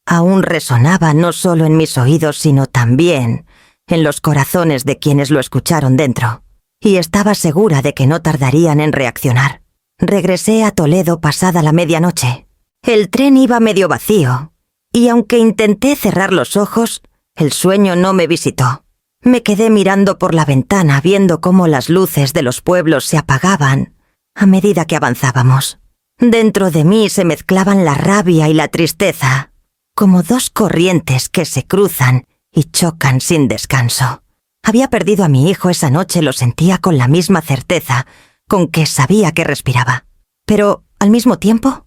aún resonaba no solo en mis oídos, sino también en los corazones de quienes lo escucharon dentro, y estaba segura de que no tardarían en reaccionar. Regresé a Toledo pasada la medianoche. El tren iba medio vacío, y aunque intenté cerrar los ojos, el sueño no me visitó. Me quedé mirando por la ventana, viendo cómo las luces de los pueblos se apagaban a medida que avanzábamos. Dentro de mí se mezclaban la rabia y la tristeza, como dos corrientes que se cruzan y chocan sin descanso. Había perdido a mi hijo esa noche, lo sentía con la misma certeza con que sabía que respiraba. Pero, al mismo tiempo,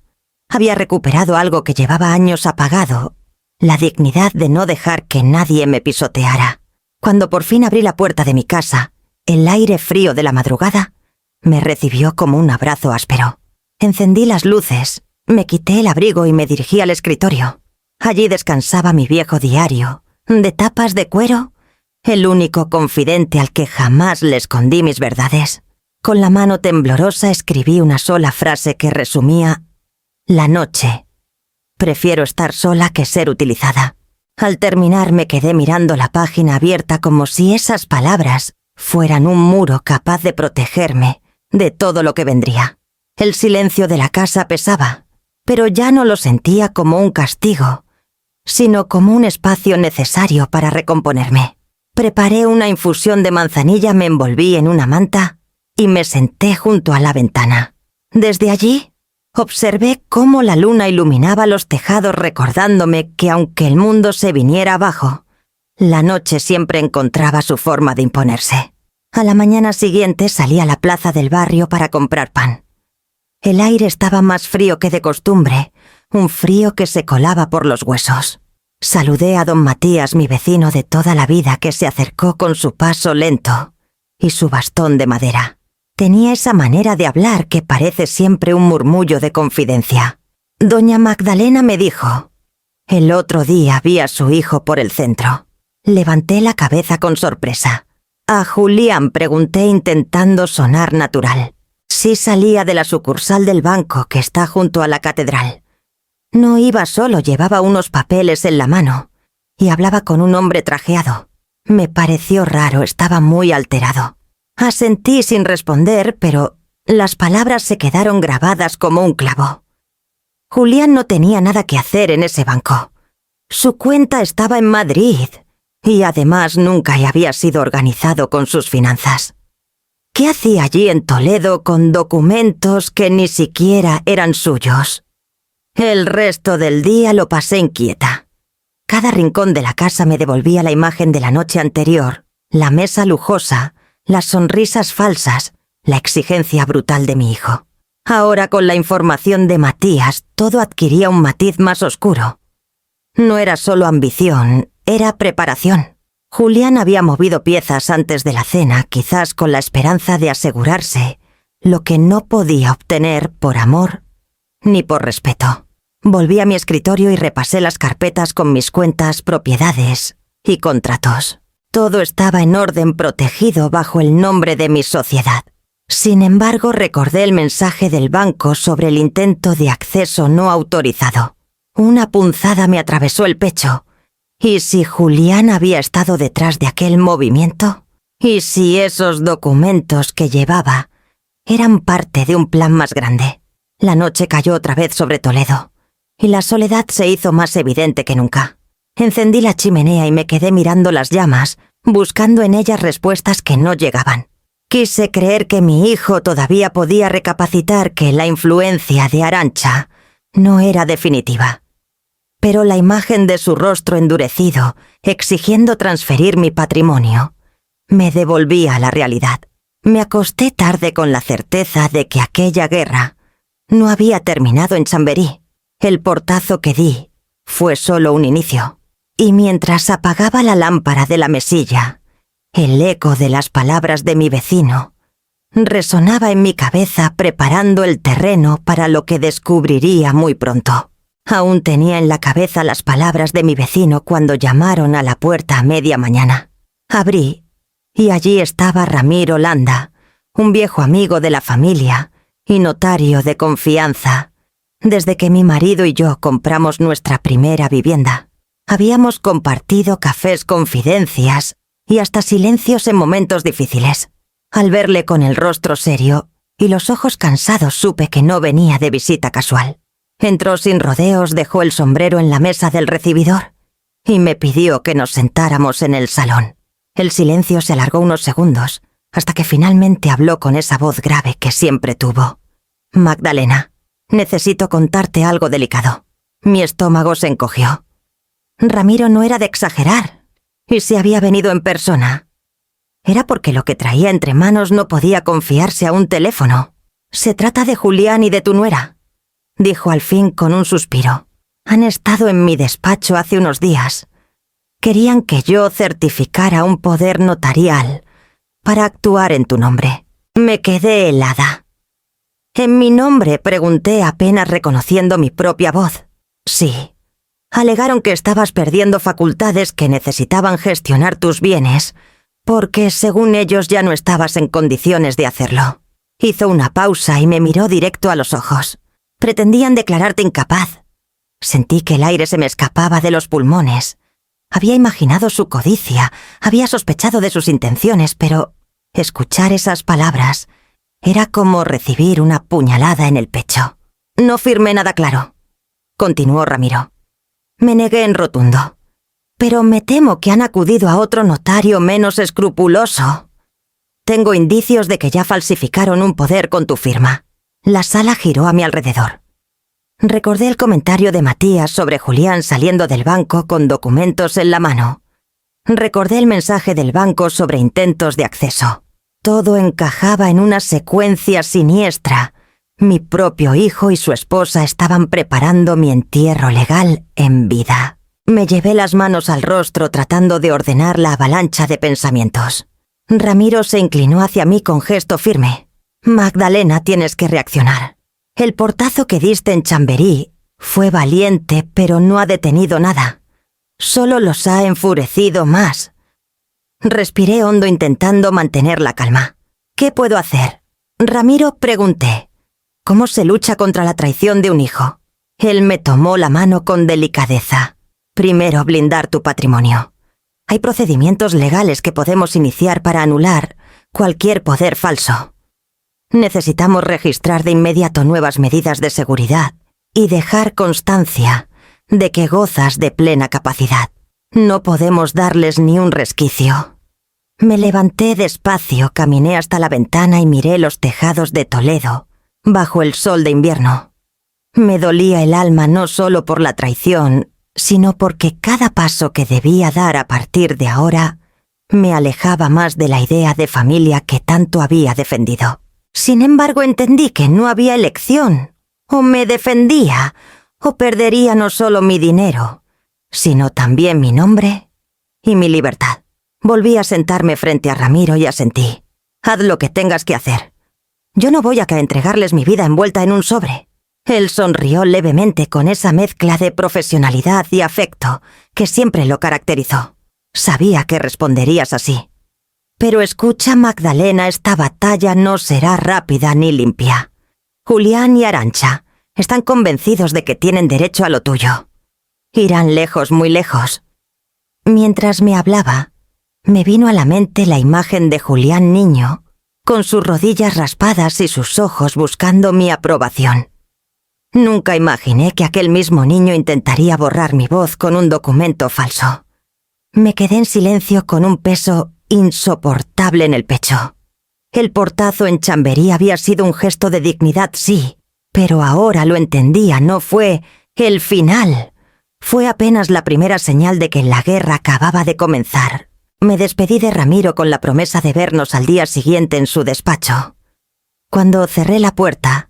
había recuperado algo que llevaba años apagado: la dignidad de no dejar que nadie me pisoteara. Cuando por fin abrí la puerta de mi casa, el aire frío de la madrugada me recibió como un abrazo áspero. Encendí las luces, me quité el abrigo y me dirigí al escritorio. Allí descansaba mi viejo diario, de tapas de cuero, el único confidente al que jamás le escondí mis verdades. Con la mano temblorosa escribí una sola frase que resumía: la noche. Prefiero estar sola que ser utilizada. Al terminar me quedé mirando la página abierta como si esas palabras fueran un muro capaz de protegerme de todo lo que vendría. El silencio de la casa pesaba, pero ya no lo sentía como un castigo, sino como un espacio necesario para recomponerme. Preparé una infusión de manzanilla, me envolví en una manta y me senté junto a la ventana. Desde allí, observé cómo la luna iluminaba los tejados, recordándome que aunque el mundo se viniera abajo, la noche siempre encontraba su forma de imponerse. A la mañana siguiente salí a la plaza del barrio para comprar pan. El aire estaba más frío que de costumbre, un frío que se colaba por los huesos. Saludé a don Matías, mi vecino de toda la vida, que se acercó con su paso lento y su bastón de madera. Tenía esa manera de hablar que parece siempre un murmullo de confidencia. Doña Magdalena me dijo: el otro día vi a su hijo por el centro. Levanté la cabeza con sorpresa. A Julián, pregunté intentando sonar natural. Sí, salía de la sucursal del banco que está junto a la catedral. No iba solo, llevaba unos papeles en la mano y hablaba con un hombre trajeado. Me pareció raro, estaba muy alterado. Asentí sin responder, pero las palabras se quedaron grabadas como un clavo. Julián no tenía nada que hacer en ese banco. Su cuenta estaba en Madrid y además nunca había sido organizado con sus finanzas. ¿Qué hacía allí en Toledo con documentos que ni siquiera eran suyos? El resto del día lo pasé inquieta. Cada rincón de la casa me devolvía la imagen de la noche anterior: la mesa lujosa, las sonrisas falsas, la exigencia brutal de mi hijo. Ahora, con la información de Matías, todo adquiría un matiz más oscuro. No era solo ambición, era preparación. Julián había movido piezas antes de la cena, quizás con la esperanza de asegurarse lo que no podía obtener por amor ni por respeto. Volví a mi escritorio y repasé las carpetas con mis cuentas, propiedades y contratos. Todo estaba en orden, protegido bajo el nombre de mi sociedad. Sin embargo, recordé el mensaje del banco sobre el intento de acceso no autorizado. Una punzada me atravesó el pecho. ¿Y si Julián había estado detrás de aquel movimiento? ¿Y si esos documentos que llevaba eran parte de un plan más grande? La noche cayó otra vez sobre Toledo, y la soledad se hizo más evidente que nunca. Encendí la chimenea y me quedé mirando las llamas, buscando en ellas respuestas que no llegaban. Quise creer que mi hijo todavía podía recapacitar, que la influencia de Arantxa no era definitiva. Pero la imagen de su rostro endurecido, exigiendo transferir mi patrimonio, me devolvía a la realidad. Me acosté tarde con la certeza de que aquella guerra no había terminado en Chamberí. El portazo que di fue solo un inicio. Y mientras apagaba la lámpara de la mesilla, el eco de las palabras de mi vecino resonaba en mi cabeza, preparando el terreno para lo que descubriría muy pronto. Aún tenía en la cabeza las palabras de mi vecino cuando llamaron a la puerta a media mañana. Abrí, y allí estaba Ramiro Landa, un viejo amigo de la familia, y notario de confianza desde que mi marido y yo compramos nuestra primera vivienda. Habíamos compartido cafés, confidencias y hasta silencios en momentos difíciles. Al verle con el rostro serio y los ojos cansados, supe que no venía de visita casual. Entró sin rodeos, dejó el sombrero en la mesa del recibidor y me pidió que nos sentáramos en el salón. El silencio se alargó unos segundos, hasta que finalmente habló con esa voz grave que siempre tuvo. «Magdalena, necesito contarte algo delicado». Mi estómago se encogió. Ramiro no era de exagerar, y si había venido en persona, era porque lo que traía entre manos no podía confiarse a un teléfono. «Se trata de Julián y de tu nuera», dijo al fin con un suspiro. «Han estado en mi despacho hace unos días. Querían que yo certificara un poder notarial para actuar en tu nombre». Me quedé helada. «¿En mi nombre?», pregunté, apenas reconociendo mi propia voz. «Sí. Alegaron que estabas perdiendo facultades, que necesitaban gestionar tus bienes, porque según ellos ya no estabas en condiciones de hacerlo». Hizo una pausa y me miró directo a los ojos. «Pretendían declararte incapaz». Sentí que el aire se me escapaba de los pulmones. Había imaginado su codicia, había sospechado de sus intenciones, pero escuchar esas palabras era como recibir una puñalada en el pecho. «No firmé nada claro», continuó Ramiro. Me negué en rotundo. «Pero me temo que han acudido a otro notario menos escrupuloso. Tengo indicios de que ya falsificaron un poder con tu firma». La sala giró a mi alrededor. Recordé el comentario de Matías sobre Julián saliendo del banco con documentos en la mano. Recordé el mensaje del banco sobre intentos de acceso. Todo encajaba en una secuencia siniestra. Mi propio hijo y su esposa estaban preparando mi entierro legal en vida. Me llevé las manos al rostro tratando de ordenar la avalancha de pensamientos. Ramiro se inclinó hacia mí con gesto firme. «Magdalena, tienes que reaccionar. El portazo que diste en Chamberí fue valiente, pero no ha detenido nada. Solo los ha enfurecido más». Respiré hondo intentando mantener la calma. «¿Qué puedo hacer?». «Ramiro», pregunté, «¿cómo se lucha contra la traición de un hijo?». Él me tomó la mano con delicadeza. «Primero, blindar tu patrimonio. Hay procedimientos legales que podemos iniciar para anular cualquier poder falso. Necesitamos registrar de inmediato nuevas medidas de seguridad y dejar constancia de que gozas de plena capacidad. No podemos darles ni un resquicio». Me levanté despacio, caminé hasta la ventana y miré los tejados de Toledo, bajo el sol de invierno. Me dolía el alma no solo por la traición, sino porque cada paso que debía dar a partir de ahora me alejaba más de la idea de familia que tanto había defendido. Sin embargo, entendí que no había elección. O me defendía, o perdería no solo mi dinero, sino también mi nombre y mi libertad. Volví a sentarme frente a Ramiro y asentí. «Haz lo que tengas que hacer. Yo no voy a entregarles mi vida envuelta en un sobre». Él sonrió levemente con esa mezcla de profesionalidad y afecto que siempre lo caracterizó. Sabía que responderías así. «Pero escucha, Magdalena, esta batalla no será rápida ni limpia. Julián y Arantxa están convencidos de que tienen derecho a lo tuyo. Irán lejos, muy lejos». Mientras me hablaba, me vino a la mente la imagen de Julián niño, con sus rodillas raspadas y sus ojos buscando mi aprobación. Nunca imaginé que aquel mismo niño intentaría borrar mi voz con un documento falso. Me quedé en silencio con un peso insoportable en el pecho. El portazo en Chamberí había sido un gesto de dignidad, sí, pero ahora lo entendía, no fue el final. Fue apenas la primera señal de que la guerra acababa de comenzar. Me despedí de Ramiro con la promesa de vernos al día siguiente en su despacho. Cuando cerré la puerta,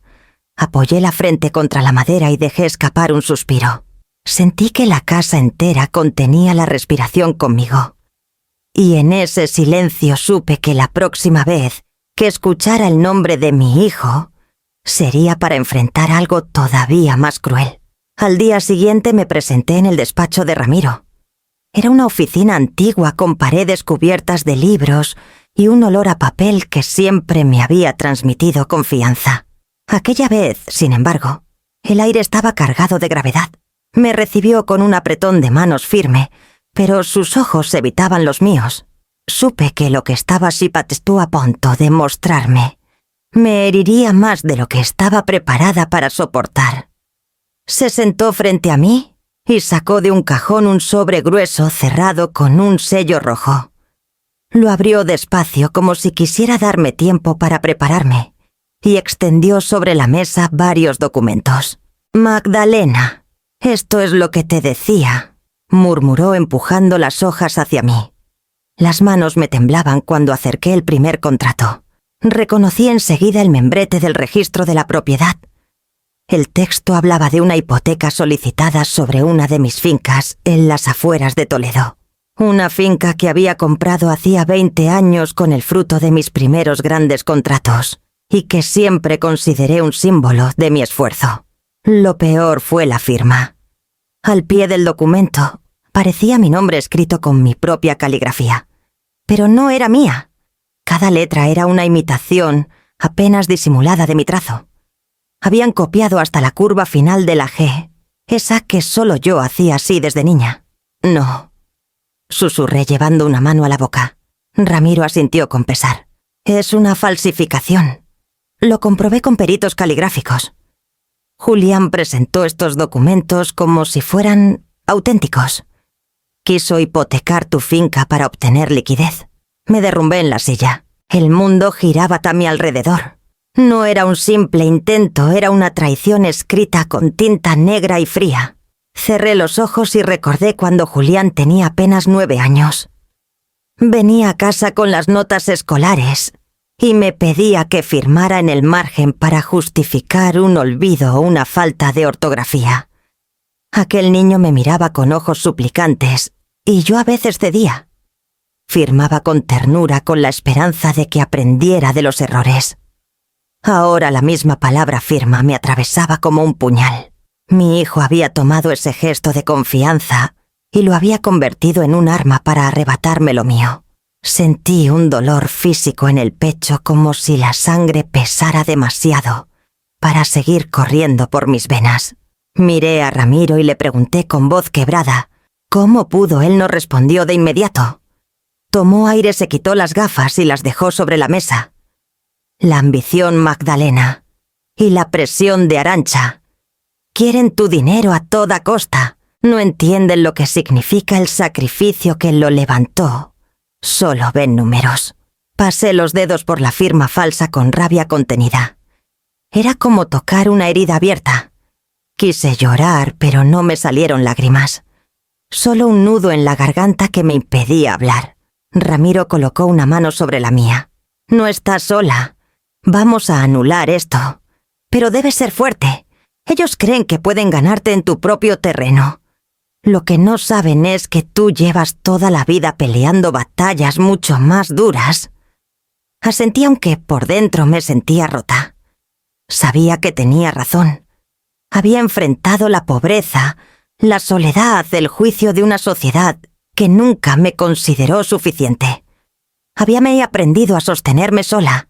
apoyé la frente contra la madera y dejé escapar un suspiro. Sentí que la casa entera contenía la respiración conmigo. Y en ese silencio supe que la próxima vez que escuchara el nombre de mi hijo, sería para enfrentar algo todavía más cruel. Al día siguiente me presenté en el despacho de Ramiro. Era una oficina antigua con paredes cubiertas de libros y un olor a papel que siempre me había transmitido confianza. Aquella vez, sin embargo, el aire estaba cargado de gravedad. Me recibió con un apretón de manos firme, pero sus ojos evitaban los míos. Supe que lo que estaba tú a punto de mostrarme me heriría más de lo que estaba preparada para soportar. Se sentó frente a mí y sacó de un cajón un sobre grueso cerrado con un sello rojo. Lo abrió despacio como si quisiera darme tiempo para prepararme y extendió sobre la mesa varios documentos. «Magdalena, esto es lo que te decía», murmuró empujando las hojas hacia mí. Las manos me temblaban cuando acerqué el primer contrato. Reconocí enseguida el membrete del registro de la propiedad. El texto hablaba de una hipoteca solicitada sobre una de mis fincas en las afueras de Toledo. Una finca que había comprado hacía 20 años con el fruto de mis primeros grandes contratos y que siempre consideré un símbolo de mi esfuerzo. Lo peor fue la firma. Al pie del documento parecía mi nombre escrito con mi propia caligrafía. Pero no era mía. Cada letra era una imitación apenas disimulada de mi trazo. Habían copiado hasta la curva final de la G, esa que solo yo hacía así desde niña. «No», susurré llevando una mano a la boca. Ramiro asintió con pesar. «Es una falsificación». Lo comprobé con peritos caligráficos. Julián presentó estos documentos como si fueran auténticos. Quiso hipotecar tu finca para obtener liquidez. Me derrumbé en la silla. El mundo giraba a mi alrededor. No era un simple intento, era una traición escrita con tinta negra y fría. Cerré los ojos y recordé cuando Julián tenía apenas 9 años. Venía a casa con las notas escolares y me pedía que firmara en el margen para justificar un olvido o una falta de ortografía. Aquel niño me miraba con ojos suplicantes y yo a veces cedía. Firmaba con ternura con la esperanza de que aprendiera de los errores. Ahora la misma palabra firma me atravesaba como un puñal. Mi hijo había tomado ese gesto de confianza y lo había convertido en un arma para arrebatarme lo mío. Sentí un dolor físico en el pecho como si la sangre pesara demasiado para seguir corriendo por mis venas. Miré a Ramiro y le pregunté con voz quebrada cómo pudo. Él no respondió de inmediato. Tomó aire, se quitó las gafas y las dejó sobre la mesa. La ambición, Magdalena, y la presión de Arantxa. Quieren tu dinero a toda costa. No entienden lo que significa el sacrificio que lo levantó. Solo ven números. Pasé los dedos por la firma falsa con rabia contenida. Era como tocar una herida abierta. Quise llorar, pero no me salieron lágrimas. Solo un nudo en la garganta que me impedía hablar. Ramiro colocó una mano sobre la mía. «No estás sola. Vamos a anular esto. Pero debes ser fuerte. Ellos creen que pueden ganarte en tu propio terreno. Lo que no saben es que tú llevas toda la vida peleando batallas mucho más duras». Asentí aunque por dentro me sentía rota. Sabía que tenía razón. Había enfrentado la pobreza, la soledad, el juicio de una sociedad que nunca me consideró suficiente. Habíame aprendido a sostenerme sola,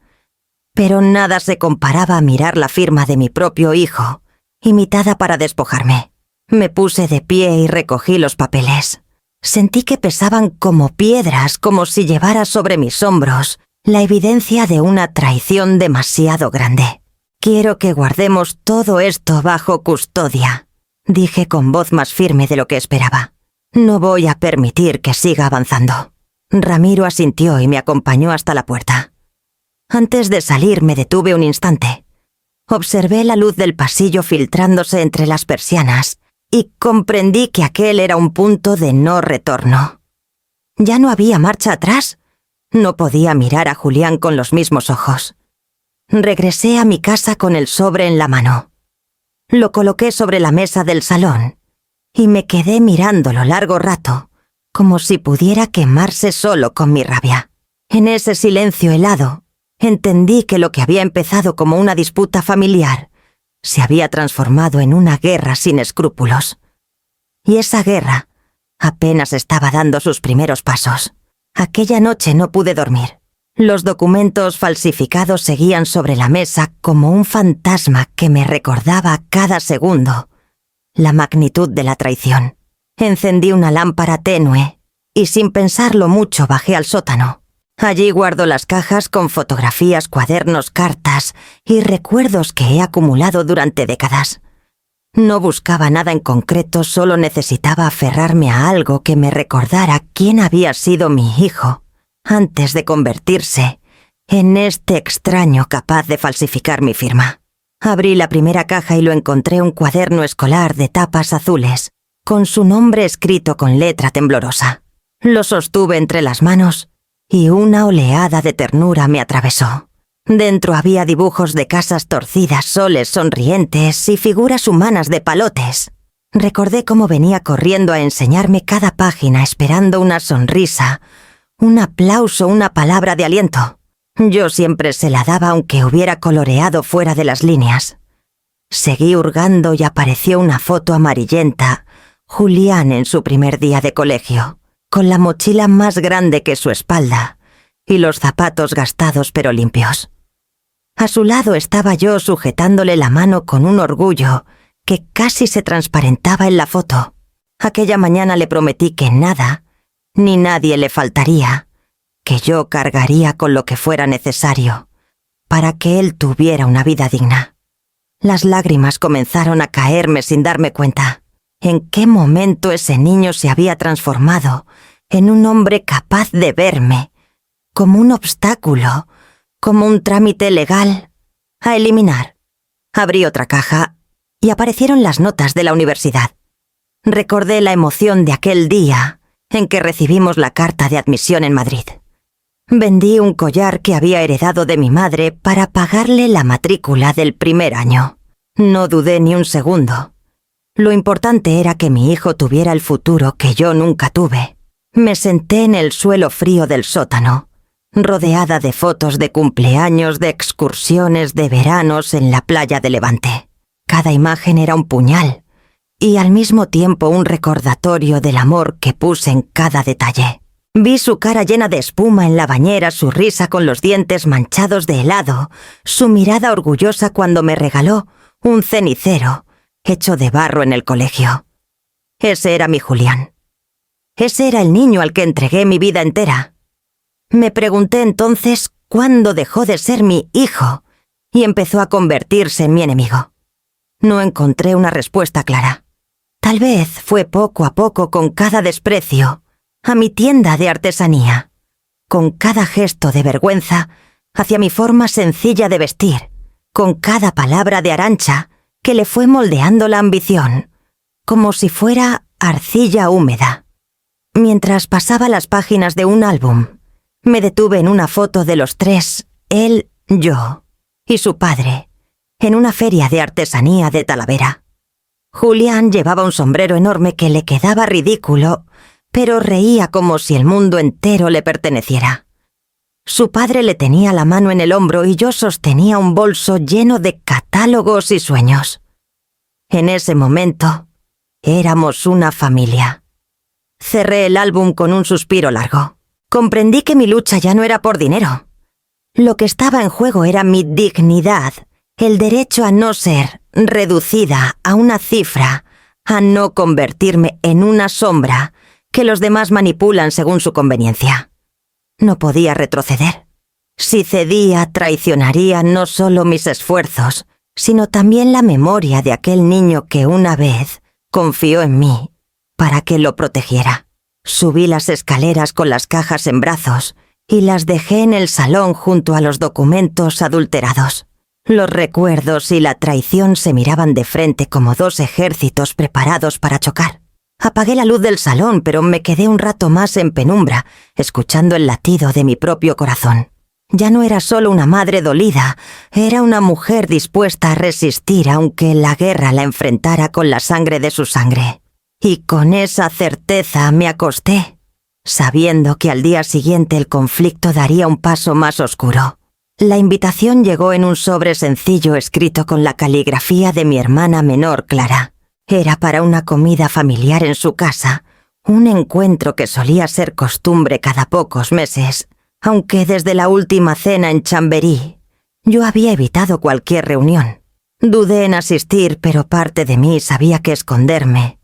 pero nada se comparaba a mirar la firma de mi propio hijo, imitada para despojarme. Me puse de pie y recogí los papeles. Sentí que pesaban como piedras, como si llevara sobre mis hombros la evidencia de una traición demasiado grande. «Quiero que guardemos todo esto bajo custodia», dije con voz más firme de lo que esperaba. «No voy a permitir que siga avanzando». Ramiro asintió y me acompañó hasta la puerta. Antes de salir me detuve un instante. Observé la luz del pasillo filtrándose entre las persianas y comprendí que aquel era un punto de no retorno. Ya no había marcha atrás. No podía mirar a Julián con los mismos ojos. Regresé a mi casa con el sobre en la mano. Lo coloqué sobre la mesa del salón y me quedé mirándolo largo rato, como si pudiera quemarse solo con mi rabia. En ese silencio helado, entendí que lo que había empezado como una disputa familiar se había transformado en una guerra sin escrúpulos. Y esa guerra apenas estaba dando sus primeros pasos. Aquella noche no pude dormir. Los documentos falsificados seguían sobre la mesa como un fantasma que me recordaba cada segundo la magnitud de la traición. Encendí una lámpara tenue y sin pensarlo mucho bajé al sótano. Allí guardo las cajas con fotografías, cuadernos, cartas y recuerdos que he acumulado durante décadas. No buscaba nada en concreto, solo necesitaba aferrarme a algo que me recordara quién había sido mi hijo antes de convertirse en este extraño capaz de falsificar mi firma. Abrí la primera caja y lo encontré un cuaderno escolar de tapas azules, con su nombre escrito con letra temblorosa. Lo sostuve entre las manos y una oleada de ternura me atravesó. Dentro había dibujos de casas torcidas, soles sonrientes y figuras humanas de palotes. Recordé cómo venía corriendo a enseñarme cada página esperando una sonrisa, un aplauso, una palabra de aliento. Yo siempre se la daba aunque hubiera coloreado fuera de las líneas. Seguí hurgando y apareció una foto amarillenta, Julián en su primer día de colegio, con la mochila más grande que su espalda y los zapatos gastados pero limpios. A su lado estaba yo sujetándole la mano con un orgullo que casi se transparentaba en la foto. Aquella mañana le prometí que nada, ni nadie le faltaría, que yo cargaría con lo que fuera necesario para que él tuviera una vida digna. Las lágrimas comenzaron a caerme sin darme cuenta. ¿En qué momento ese niño se había transformado en un hombre capaz de verme como un obstáculo, como un trámite legal a eliminar? Abrí otra caja y aparecieron las notas de la universidad. Recordé la emoción de aquel día en que recibimos la carta de admisión en Madrid. Vendí un collar que había heredado de mi madre para pagarle la matrícula del primer año. No dudé ni un segundo. Lo importante era que mi hijo tuviera el futuro que yo nunca tuve. Me senté en el suelo frío del sótano, rodeada de fotos de cumpleaños, de excursiones, de veranos en la playa de Levante. Cada imagen era un puñal y al mismo tiempo un recordatorio del amor que puse en cada detalle. Vi su cara llena de espuma en la bañera, su risa con los dientes manchados de helado, su mirada orgullosa cuando me regaló un cenicero hecho de barro en el colegio. Ese era mi Julián. Ese era el niño al que entregué mi vida entera. Me pregunté entonces cuándo dejó de ser mi hijo y empezó a convertirse en mi enemigo. No encontré una respuesta clara. Tal vez fue poco a poco, con cada desprecio a mi tienda de artesanía, con cada gesto de vergüenza hacia mi forma sencilla de vestir, con cada palabra de Arantxa que le fue moldeando la ambición, como si fuera arcilla húmeda. Mientras pasaba las páginas de un álbum, me detuve en una foto de los tres, él, yo y su padre, en una feria de artesanía de Talavera. Julián llevaba un sombrero enorme que le quedaba ridículo, pero reía como si el mundo entero le perteneciera. Su padre le tenía la mano en el hombro y yo sostenía un bolso lleno de catálogos y sueños. En ese momento, éramos una familia. Cerré el álbum con un suspiro largo. Comprendí que mi lucha ya no era por dinero. Lo que estaba en juego era mi dignidad, el derecho a no ser reducida a una cifra, a no convertirme en una sombra que los demás manipulan según su conveniencia. No podía retroceder. Si cedía, traicionaría no solo mis esfuerzos, sino también la memoria de aquel niño que una vez confió en mí para que lo protegiera. Subí las escaleras con las cajas en brazos y las dejé en el salón junto a los documentos adulterados. Los recuerdos y la traición se miraban de frente como dos ejércitos preparados para chocar. Apagué la luz del salón, pero me quedé un rato más en penumbra, escuchando el latido de mi propio corazón. Ya no era solo una madre dolida, era una mujer dispuesta a resistir aunque la guerra la enfrentara con la sangre de su sangre. Y con esa certeza me acosté, sabiendo que al día siguiente el conflicto daría un paso más oscuro. La invitación llegó en un sobre sencillo escrito con la caligrafía de mi hermana menor, Clara. Era para una comida familiar en su casa, un encuentro que solía ser costumbre cada pocos meses, aunque desde la última cena en Chamberí yo había evitado cualquier reunión. Dudé en asistir, pero parte de mí sabía que esconderme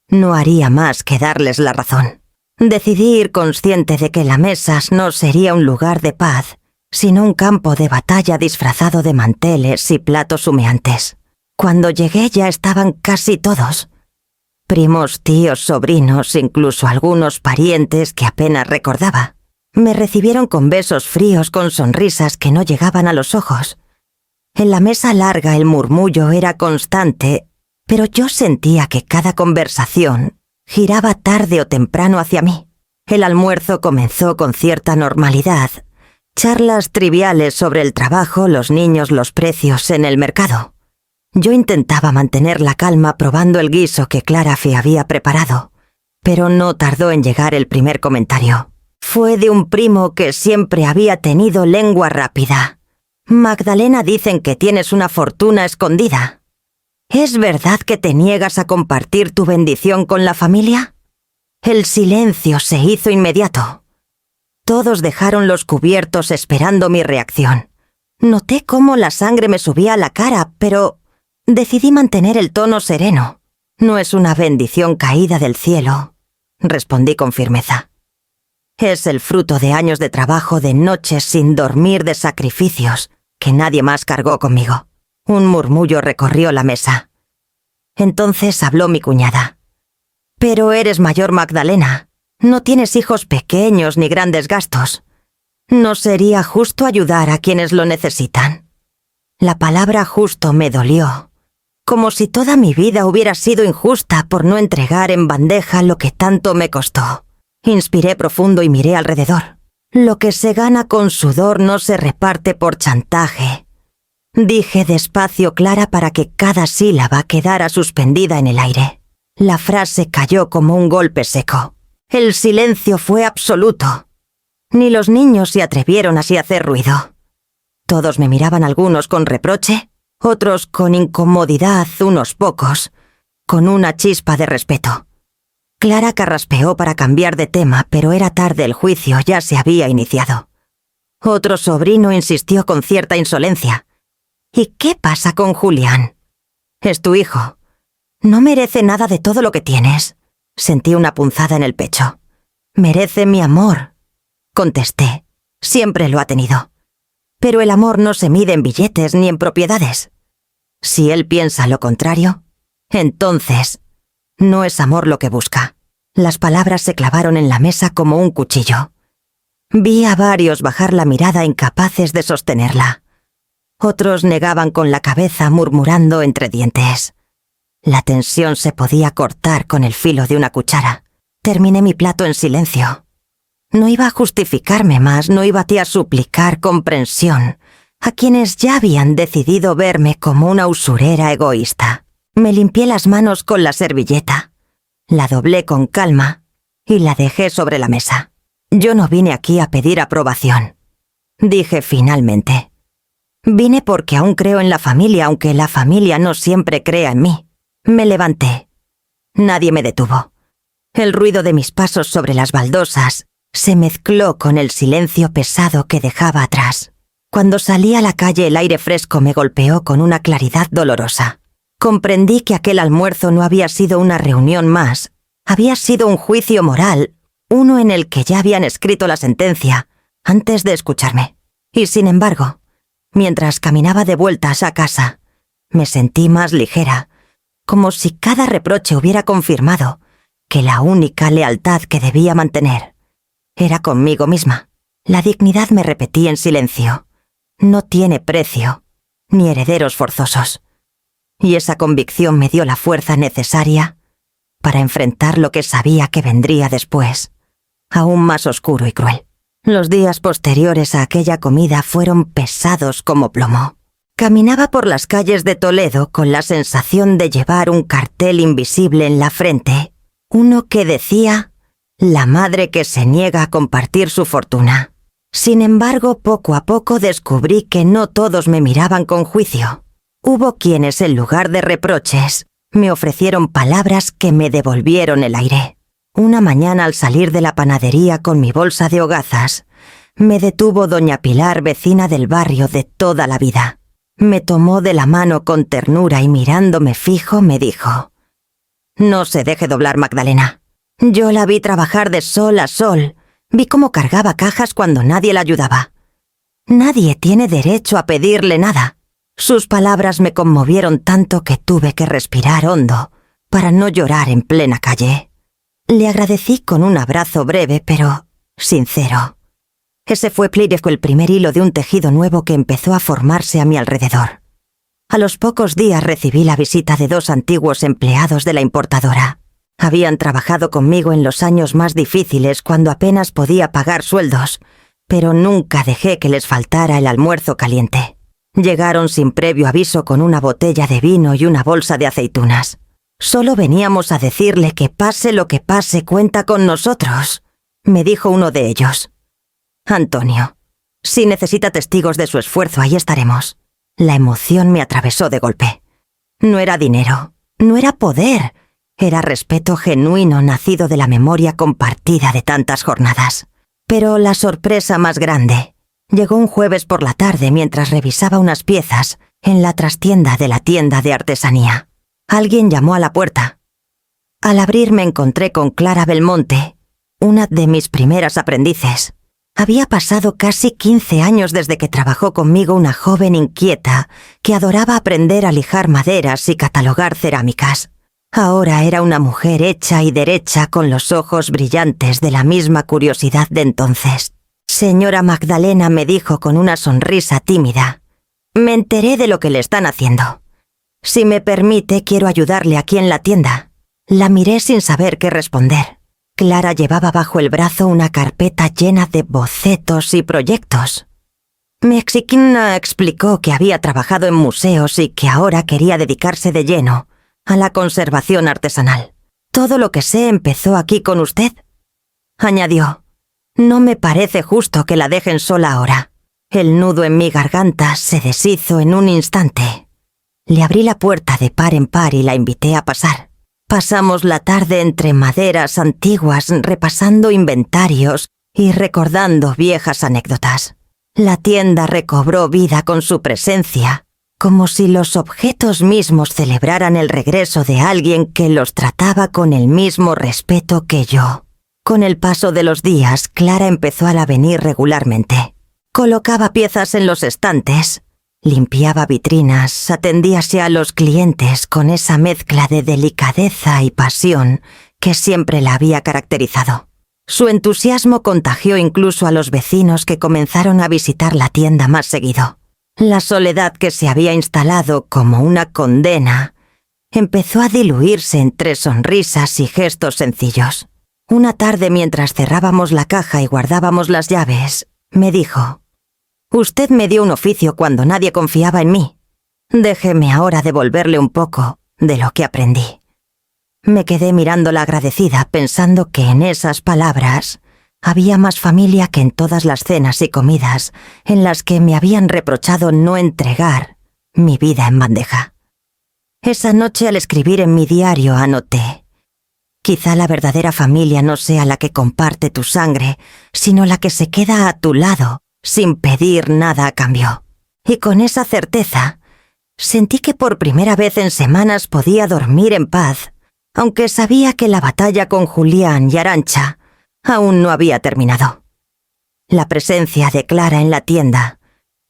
no haría más que darles la razón. Decidí ir consciente de que la Mesas no sería un lugar de paz, sino un campo de batalla disfrazado de manteles y platos humeantes. Cuando llegué ya estaban casi todos. Primos, tíos, sobrinos, incluso algunos parientes que apenas recordaba. Me recibieron con besos fríos, con sonrisas que no llegaban a los ojos. En la mesa larga el murmullo era constante, pero yo sentía que cada conversación giraba tarde o temprano hacia mí. El almuerzo comenzó con cierta normalidad. Charlas triviales sobre el trabajo, los niños, los precios en el mercado. Yo intentaba mantener la calma probando el guiso que Clara había preparado, pero no tardó en llegar el primer comentario. Fue de un primo que siempre había tenido lengua rápida. Magdalena, dicen que tienes una fortuna escondida. ¿Es verdad que te niegas a compartir tu bendición con la familia? El silencio se hizo inmediato. Todos dejaron los cubiertos esperando mi reacción. Noté cómo la sangre me subía a la cara, pero decidí mantener el tono sereno. No es una bendición caída del cielo, respondí con firmeza. Es el fruto de años de trabajo, de noches sin dormir, de sacrificios, que nadie más cargó conmigo. Un murmullo recorrió la mesa. Entonces habló mi cuñada. Pero eres mayor, Magdalena. No tienes hijos pequeños ni grandes gastos. ¿No sería justo ayudar a quienes lo necesitan? La palabra justo me dolió, como si toda mi vida hubiera sido injusta por no entregar en bandeja lo que tanto me costó. Inspiré profundo y miré alrededor. Lo que se gana con sudor no se reparte por chantaje. Dije despacio, Clara, para que cada sílaba quedara suspendida en el aire. La frase cayó como un golpe seco. El silencio fue absoluto. Ni los niños se atrevieron así a hacer ruido. Todos me miraban, algunos con reproche, otros con incomodidad, unos pocos con una chispa de respeto. Clara carraspeó para cambiar de tema, pero era tarde, el juicio ya se había iniciado. Otro sobrino insistió con cierta insolencia. ¿Y qué pasa con Julián? Es tu hijo. No merece nada de todo lo que tienes. Sentí una punzada en el pecho. Merece mi amor, contesté. Siempre lo ha tenido. Pero el amor no se mide en billetes ni en propiedades. Si él piensa lo contrario, entonces no es amor lo que busca. Las palabras se clavaron en la mesa como un cuchillo. Vi a varios bajar la mirada, incapaces de sostenerla. Otros negaban con la cabeza, murmurando entre dientes. La tensión se podía cortar con el filo de una cuchara. Terminé mi plato en silencio. No iba a justificarme más, no iba a suplicar comprensión a quienes ya habían decidido verme como una usurera egoísta. Me limpié las manos con la servilleta, la doblé con calma y la dejé sobre la mesa. Yo no vine aquí a pedir aprobación, dije finalmente. Vine porque aún creo en la familia, aunque la familia no siempre crea en mí. Me levanté. Nadie me detuvo. El ruido de mis pasos sobre las baldosas se mezcló con el silencio pesado que dejaba atrás. Cuando salí a la calle, el aire fresco me golpeó con una claridad dolorosa. Comprendí que aquel almuerzo no había sido una reunión más, había sido un juicio moral, uno en el que ya habían escrito la sentencia antes de escucharme. Y sin embargo, mientras caminaba de vueltas a casa, me sentí más ligera, como si cada reproche hubiera confirmado que la única lealtad que debía mantener era conmigo misma. La dignidad, me repetí en silencio, no tiene precio, ni herederos forzosos. Y esa convicción me dio la fuerza necesaria para enfrentar lo que sabía que vendría después, aún más oscuro y cruel. Los días posteriores a aquella comida fueron pesados como plomo. Caminaba por las calles de Toledo con la sensación de llevar un cartel invisible en la frente, uno que decía: la madre que se niega a compartir su fortuna. Sin embargo, poco a poco descubrí que no todos me miraban con juicio. Hubo quienes, en lugar de reproches, me ofrecieron palabras que me devolvieron el aire. Una mañana, al salir de la panadería con mi bolsa de hogazas, Me detuvo doña Pilar, vecina del barrio de toda la vida. Me tomó de la mano con ternura y mirándome fijo me dijo: «No se deje doblar, Magdalena. Yo la vi trabajar de sol a sol. Vi cómo cargaba cajas cuando nadie la ayudaba. Nadie tiene derecho a pedirle nada». Sus palabras me conmovieron tanto que tuve que respirar hondo para no llorar en plena calle. Le agradecí con un abrazo breve pero sincero. Ese fue el primer hilo de un tejido nuevo que empezó a formarse a mi alrededor. A los pocos días recibí la visita de 2 antiguos empleados de la importadora. Habían trabajado conmigo en los años más difíciles cuando apenas podía pagar sueldos, pero nunca dejé que les faltara el almuerzo caliente. Llegaron sin previo aviso con una botella de vino y una bolsa de aceitunas. «Solo veníamos a decirle que pase lo que pase, cuenta con nosotros», me dijo uno de ellos. «Antonio, si necesita testigos de su esfuerzo, ahí estaremos». La emoción me atravesó de golpe. No era dinero, no era poder, era respeto genuino nacido de la memoria compartida de tantas jornadas. Pero la sorpresa más grande llegó un jueves por la tarde mientras revisaba unas piezas en la trastienda de la tienda de artesanía. Alguien llamó a la puerta. Al abrir me encontré con Clara Belmonte, una de mis primeras aprendices. Había pasado casi 15 años desde que trabajó conmigo una joven inquieta que adoraba aprender a lijar maderas y catalogar cerámicas. Ahora era una mujer hecha y derecha con los ojos brillantes de la misma curiosidad de entonces. «Señora Magdalena», me dijo con una sonrisa tímida, «me enteré de lo que le están haciendo. Si me permite, quiero ayudarle aquí en la tienda». La miré sin saber qué responder. Clara llevaba bajo el brazo una carpeta llena de bocetos y proyectos. Mexicana explicó que había trabajado en museos y que ahora quería dedicarse de lleno a la conservación artesanal. «Todo lo que sé empezó aquí con usted», añadió. «No me parece justo que la dejen sola ahora». El nudo en mi garganta se deshizo en un instante. Le abrí la puerta de par en par y la invité a pasar. Pasamos la tarde entre maderas antiguas repasando inventarios y recordando viejas anécdotas. La tienda recobró vida con su presencia, como si los objetos mismos celebraran el regreso de alguien que los trataba con el mismo respeto que yo. Con el paso de los días, Clara empezó a venir regularmente. Colocaba piezas en los estantes, limpiaba vitrinas, atendíase a los clientes con esa mezcla de delicadeza y pasión que siempre la había caracterizado. Su entusiasmo contagió incluso a los vecinos que comenzaron a visitar la tienda más seguido. La soledad que se había instalado como una condena empezó a diluirse entre sonrisas y gestos sencillos. Una tarde, mientras cerrábamos la caja y guardábamos las llaves, me dijo: «Usted me dio un oficio cuando nadie confiaba en mí. Déjeme ahora devolverle un poco de lo que aprendí». Me quedé mirándola agradecida, pensando que en esas palabras había más familia que en todas las cenas y comidas en las que me habían reprochado no entregar mi vida en bandeja. Esa noche, al escribir en mi diario, anoté: «Quizá la verdadera familia no sea la que comparte tu sangre, sino la que se queda a tu lado sin pedir nada a cambio». Y con esa certeza, sentí que por primera vez en semanas podía dormir en paz, aunque sabía que la batalla con Julián y Arantxa aún no había terminado. La presencia de Clara en la tienda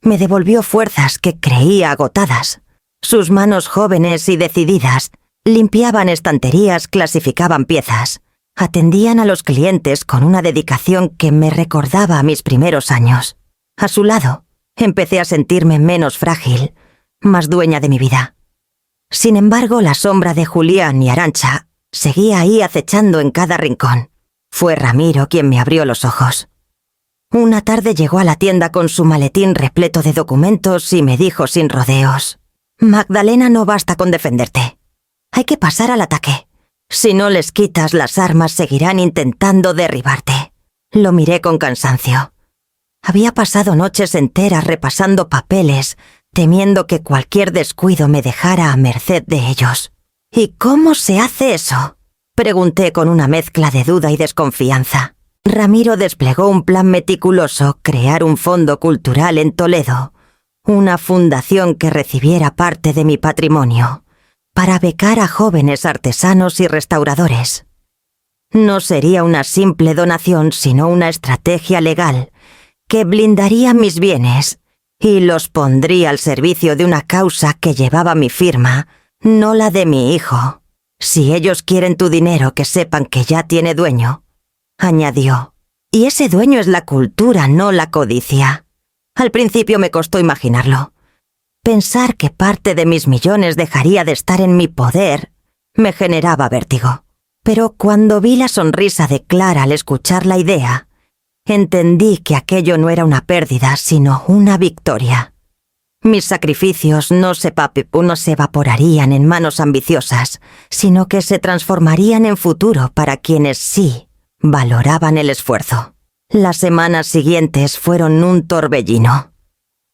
me devolvió fuerzas que creía agotadas. Sus manos jóvenes y decididas limpiaban estanterías, clasificaban piezas, atendían a los clientes con una dedicación que me recordaba a mis primeros años. A su lado, empecé a sentirme menos frágil, más dueña de mi vida. Sin embargo, la sombra de Julián y Arantxa seguía ahí acechando en cada rincón. Fue Ramiro quien me abrió los ojos. Una tarde llegó a la tienda con su maletín repleto de documentos y me dijo sin rodeos: «Magdalena, no basta con defenderte. Hay que pasar al ataque. Si no les quitas las armas, seguirán intentando derribarte». Lo miré con cansancio. Había pasado noches enteras repasando papeles, temiendo que cualquier descuido me dejara a merced de ellos. «¿Y cómo se hace eso?», pregunté con una mezcla de duda y desconfianza. Ramiro desplegó un plan meticuloso: crear un fondo cultural en Toledo, una fundación que recibiera parte de mi patrimonio, para becar a jóvenes artesanos y restauradores. No sería una simple donación, sino una estrategia legal que blindaría mis bienes y los pondría al servicio de una causa que llevaba mi firma, no la de mi hijo. Si ellos quieren tu dinero, que sepan que ya tiene dueño, añadió. Y ese dueño es la cultura, no la codicia. Al principio me costó imaginarlo. Pensar que parte de mis millones dejaría de estar en mi poder me generaba vértigo. Pero cuando vi la sonrisa de Clara al escuchar la idea, entendí que aquello no era una pérdida, sino una victoria. Mis sacrificios no se evaporarían en manos ambiciosas, sino que se transformarían en futuro para quienes sí valoraban el esfuerzo. Las semanas siguientes fueron un torbellino.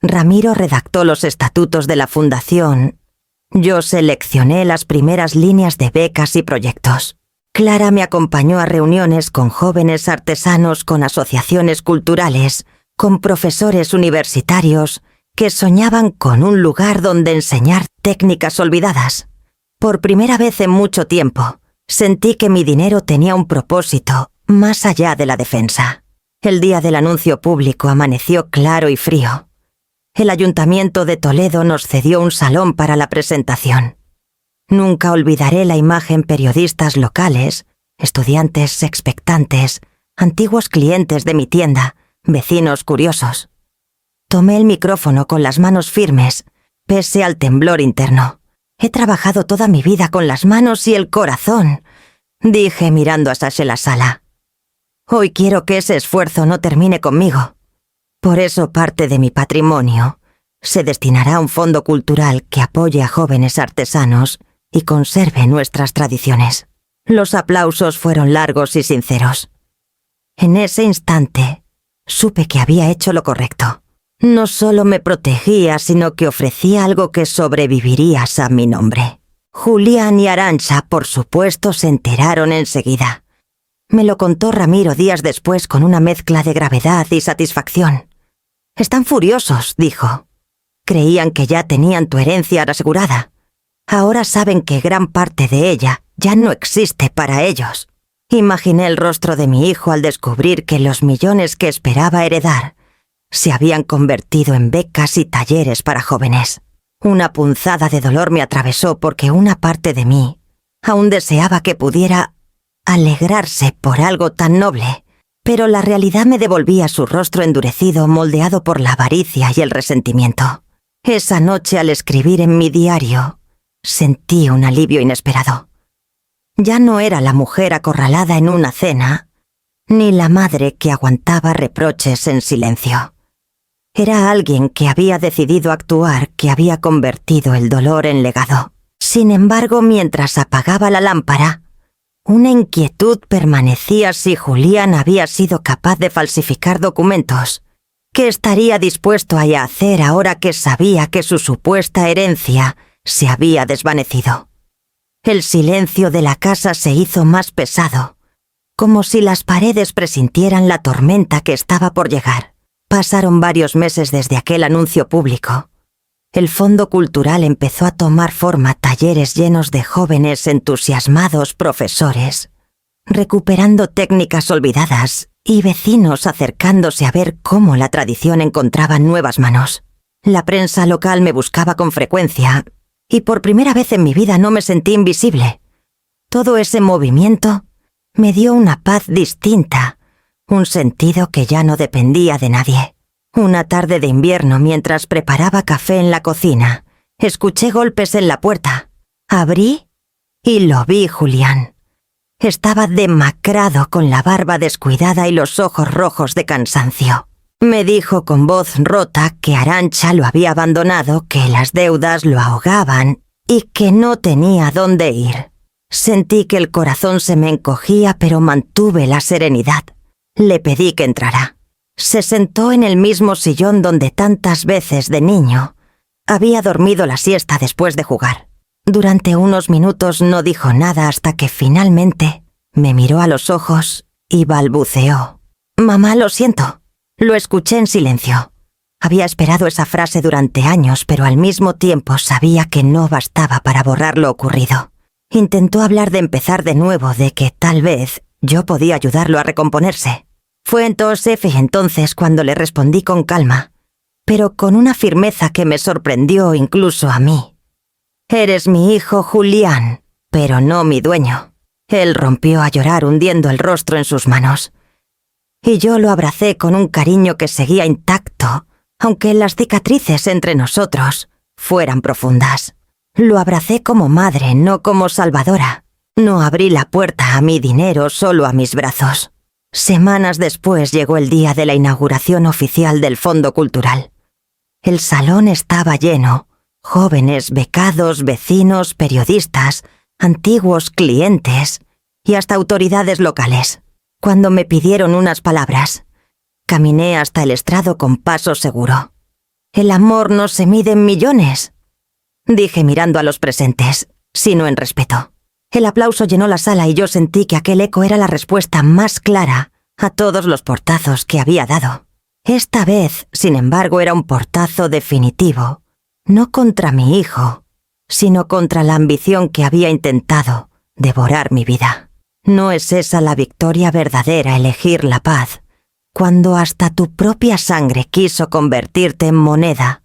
Ramiro redactó los estatutos de la fundación. Yo seleccioné las primeras líneas de becas y proyectos. Clara me acompañó a reuniones con jóvenes artesanos, con asociaciones culturales, con profesores universitarios que soñaban con un lugar donde enseñar técnicas olvidadas. Por primera vez en mucho tiempo, sentí que mi dinero tenía un propósito más allá de la defensa. El día del anuncio público amaneció claro y frío. El Ayuntamiento de Toledo nos cedió un salón para la presentación. Nunca olvidaré la imagen: periodistas locales, estudiantes expectantes, antiguos clientes de mi tienda, vecinos curiosos. Tomé el micrófono con las manos firmes, pese al temblor interno. He trabajado toda mi vida con las manos y el corazón, dije mirando hacia la sala. Hoy quiero que ese esfuerzo no termine conmigo. Por eso parte de mi patrimonio se destinará a un fondo cultural que apoye a jóvenes artesanos y conserve nuestras tradiciones. Los aplausos fueron largos y sinceros. En ese instante, supe que había hecho lo correcto. No solo me protegía, sino que ofrecía algo que sobreviviría a mi nombre. Julián y Arantxa, por supuesto, se enteraron enseguida. Me lo contó Ramiro días después con una mezcla de gravedad y satisfacción. «Están furiosos», dijo. «Creían que ya tenían tu herencia asegurada. Ahora saben que gran parte de ella ya no existe para ellos». Imaginé el rostro de mi hijo al descubrir que los millones que esperaba heredar se habían convertido en becas y talleres para jóvenes. Una punzada de dolor me atravesó porque una parte de mí aún deseaba que pudiera alegrarse por algo tan noble, pero la realidad me devolvía su rostro endurecido, moldeado por la avaricia y el resentimiento. Esa noche, al escribir en mi diario, sentí un alivio inesperado. Ya no era la mujer acorralada en una cena, ni la madre que aguantaba reproches en silencio. Era alguien que había decidido actuar, que había convertido el dolor en legado. Sin embargo, mientras apagaba la lámpara, una inquietud permanecía: si Julián había sido capaz de falsificar documentos, ¿qué estaría dispuesto a hacer ahora que sabía que su supuesta herencia se había desvanecido? El silencio de la casa se hizo más pesado, como si las paredes presintieran la tormenta que estaba por llegar. Pasaron varios meses desde aquel anuncio público. El Fondo Cultural empezó a tomar forma: talleres llenos de jóvenes entusiasmados, profesores recuperando técnicas olvidadas y vecinos acercándose a ver cómo la tradición encontraba nuevas manos. La prensa local me buscaba con frecuencia y por primera vez en mi vida no me sentí invisible. Todo ese movimiento me dio una paz distinta, un sentido que ya no dependía de nadie. Una tarde de invierno, mientras preparaba café en la cocina, escuché golpes en la puerta. Abrí y lo vi: Julián. Estaba demacrado, con la barba descuidada y los ojos rojos de cansancio. Me dijo con voz rota que Arantxa lo había abandonado, que las deudas lo ahogaban y que no tenía dónde ir. Sentí que el corazón se me encogía, pero mantuve la serenidad. Le pedí que entrara. Se sentó en el mismo sillón donde tantas veces de niño había dormido la siesta después de jugar. Durante unos minutos no dijo nada hasta que finalmente me miró a los ojos y balbuceó: Mamá, lo siento. Lo escuché en silencio. Había esperado esa frase durante años, pero al mismo tiempo sabía que no bastaba para borrar lo ocurrido. Intentó hablar de empezar de nuevo, de que tal vez yo podía ayudarlo a recomponerse. Fue entonces cuando le respondí con calma, pero con una firmeza que me sorprendió incluso a mí. Eres mi hijo Julián, pero no mi dueño. Él rompió a llorar hundiendo el rostro en sus manos. Y yo lo abracé con un cariño que seguía intacto, aunque las cicatrices entre nosotros fueran profundas. Lo abracé como madre, no como salvadora. No abrí la puerta a mi dinero, solo a mis brazos. Semanas después llegó el día de la inauguración oficial del Fondo Cultural. El salón estaba lleno. Jóvenes, becados, vecinos, periodistas, antiguos clientes y hasta autoridades locales. Cuando me pidieron unas palabras, caminé hasta el estrado con paso seguro. El amor no se mide en millones, dije mirando a los presentes, sino en respeto. El aplauso llenó la sala y yo sentí que aquel eco era la respuesta más clara a todos los portazos que había dado. Esta vez, sin embargo, era un portazo definitivo, no contra mi hijo, sino contra la ambición que había intentado devorar mi vida. ¿No es esa la victoria verdadera, elegir la paz, cuando hasta tu propia sangre quiso convertirte en moneda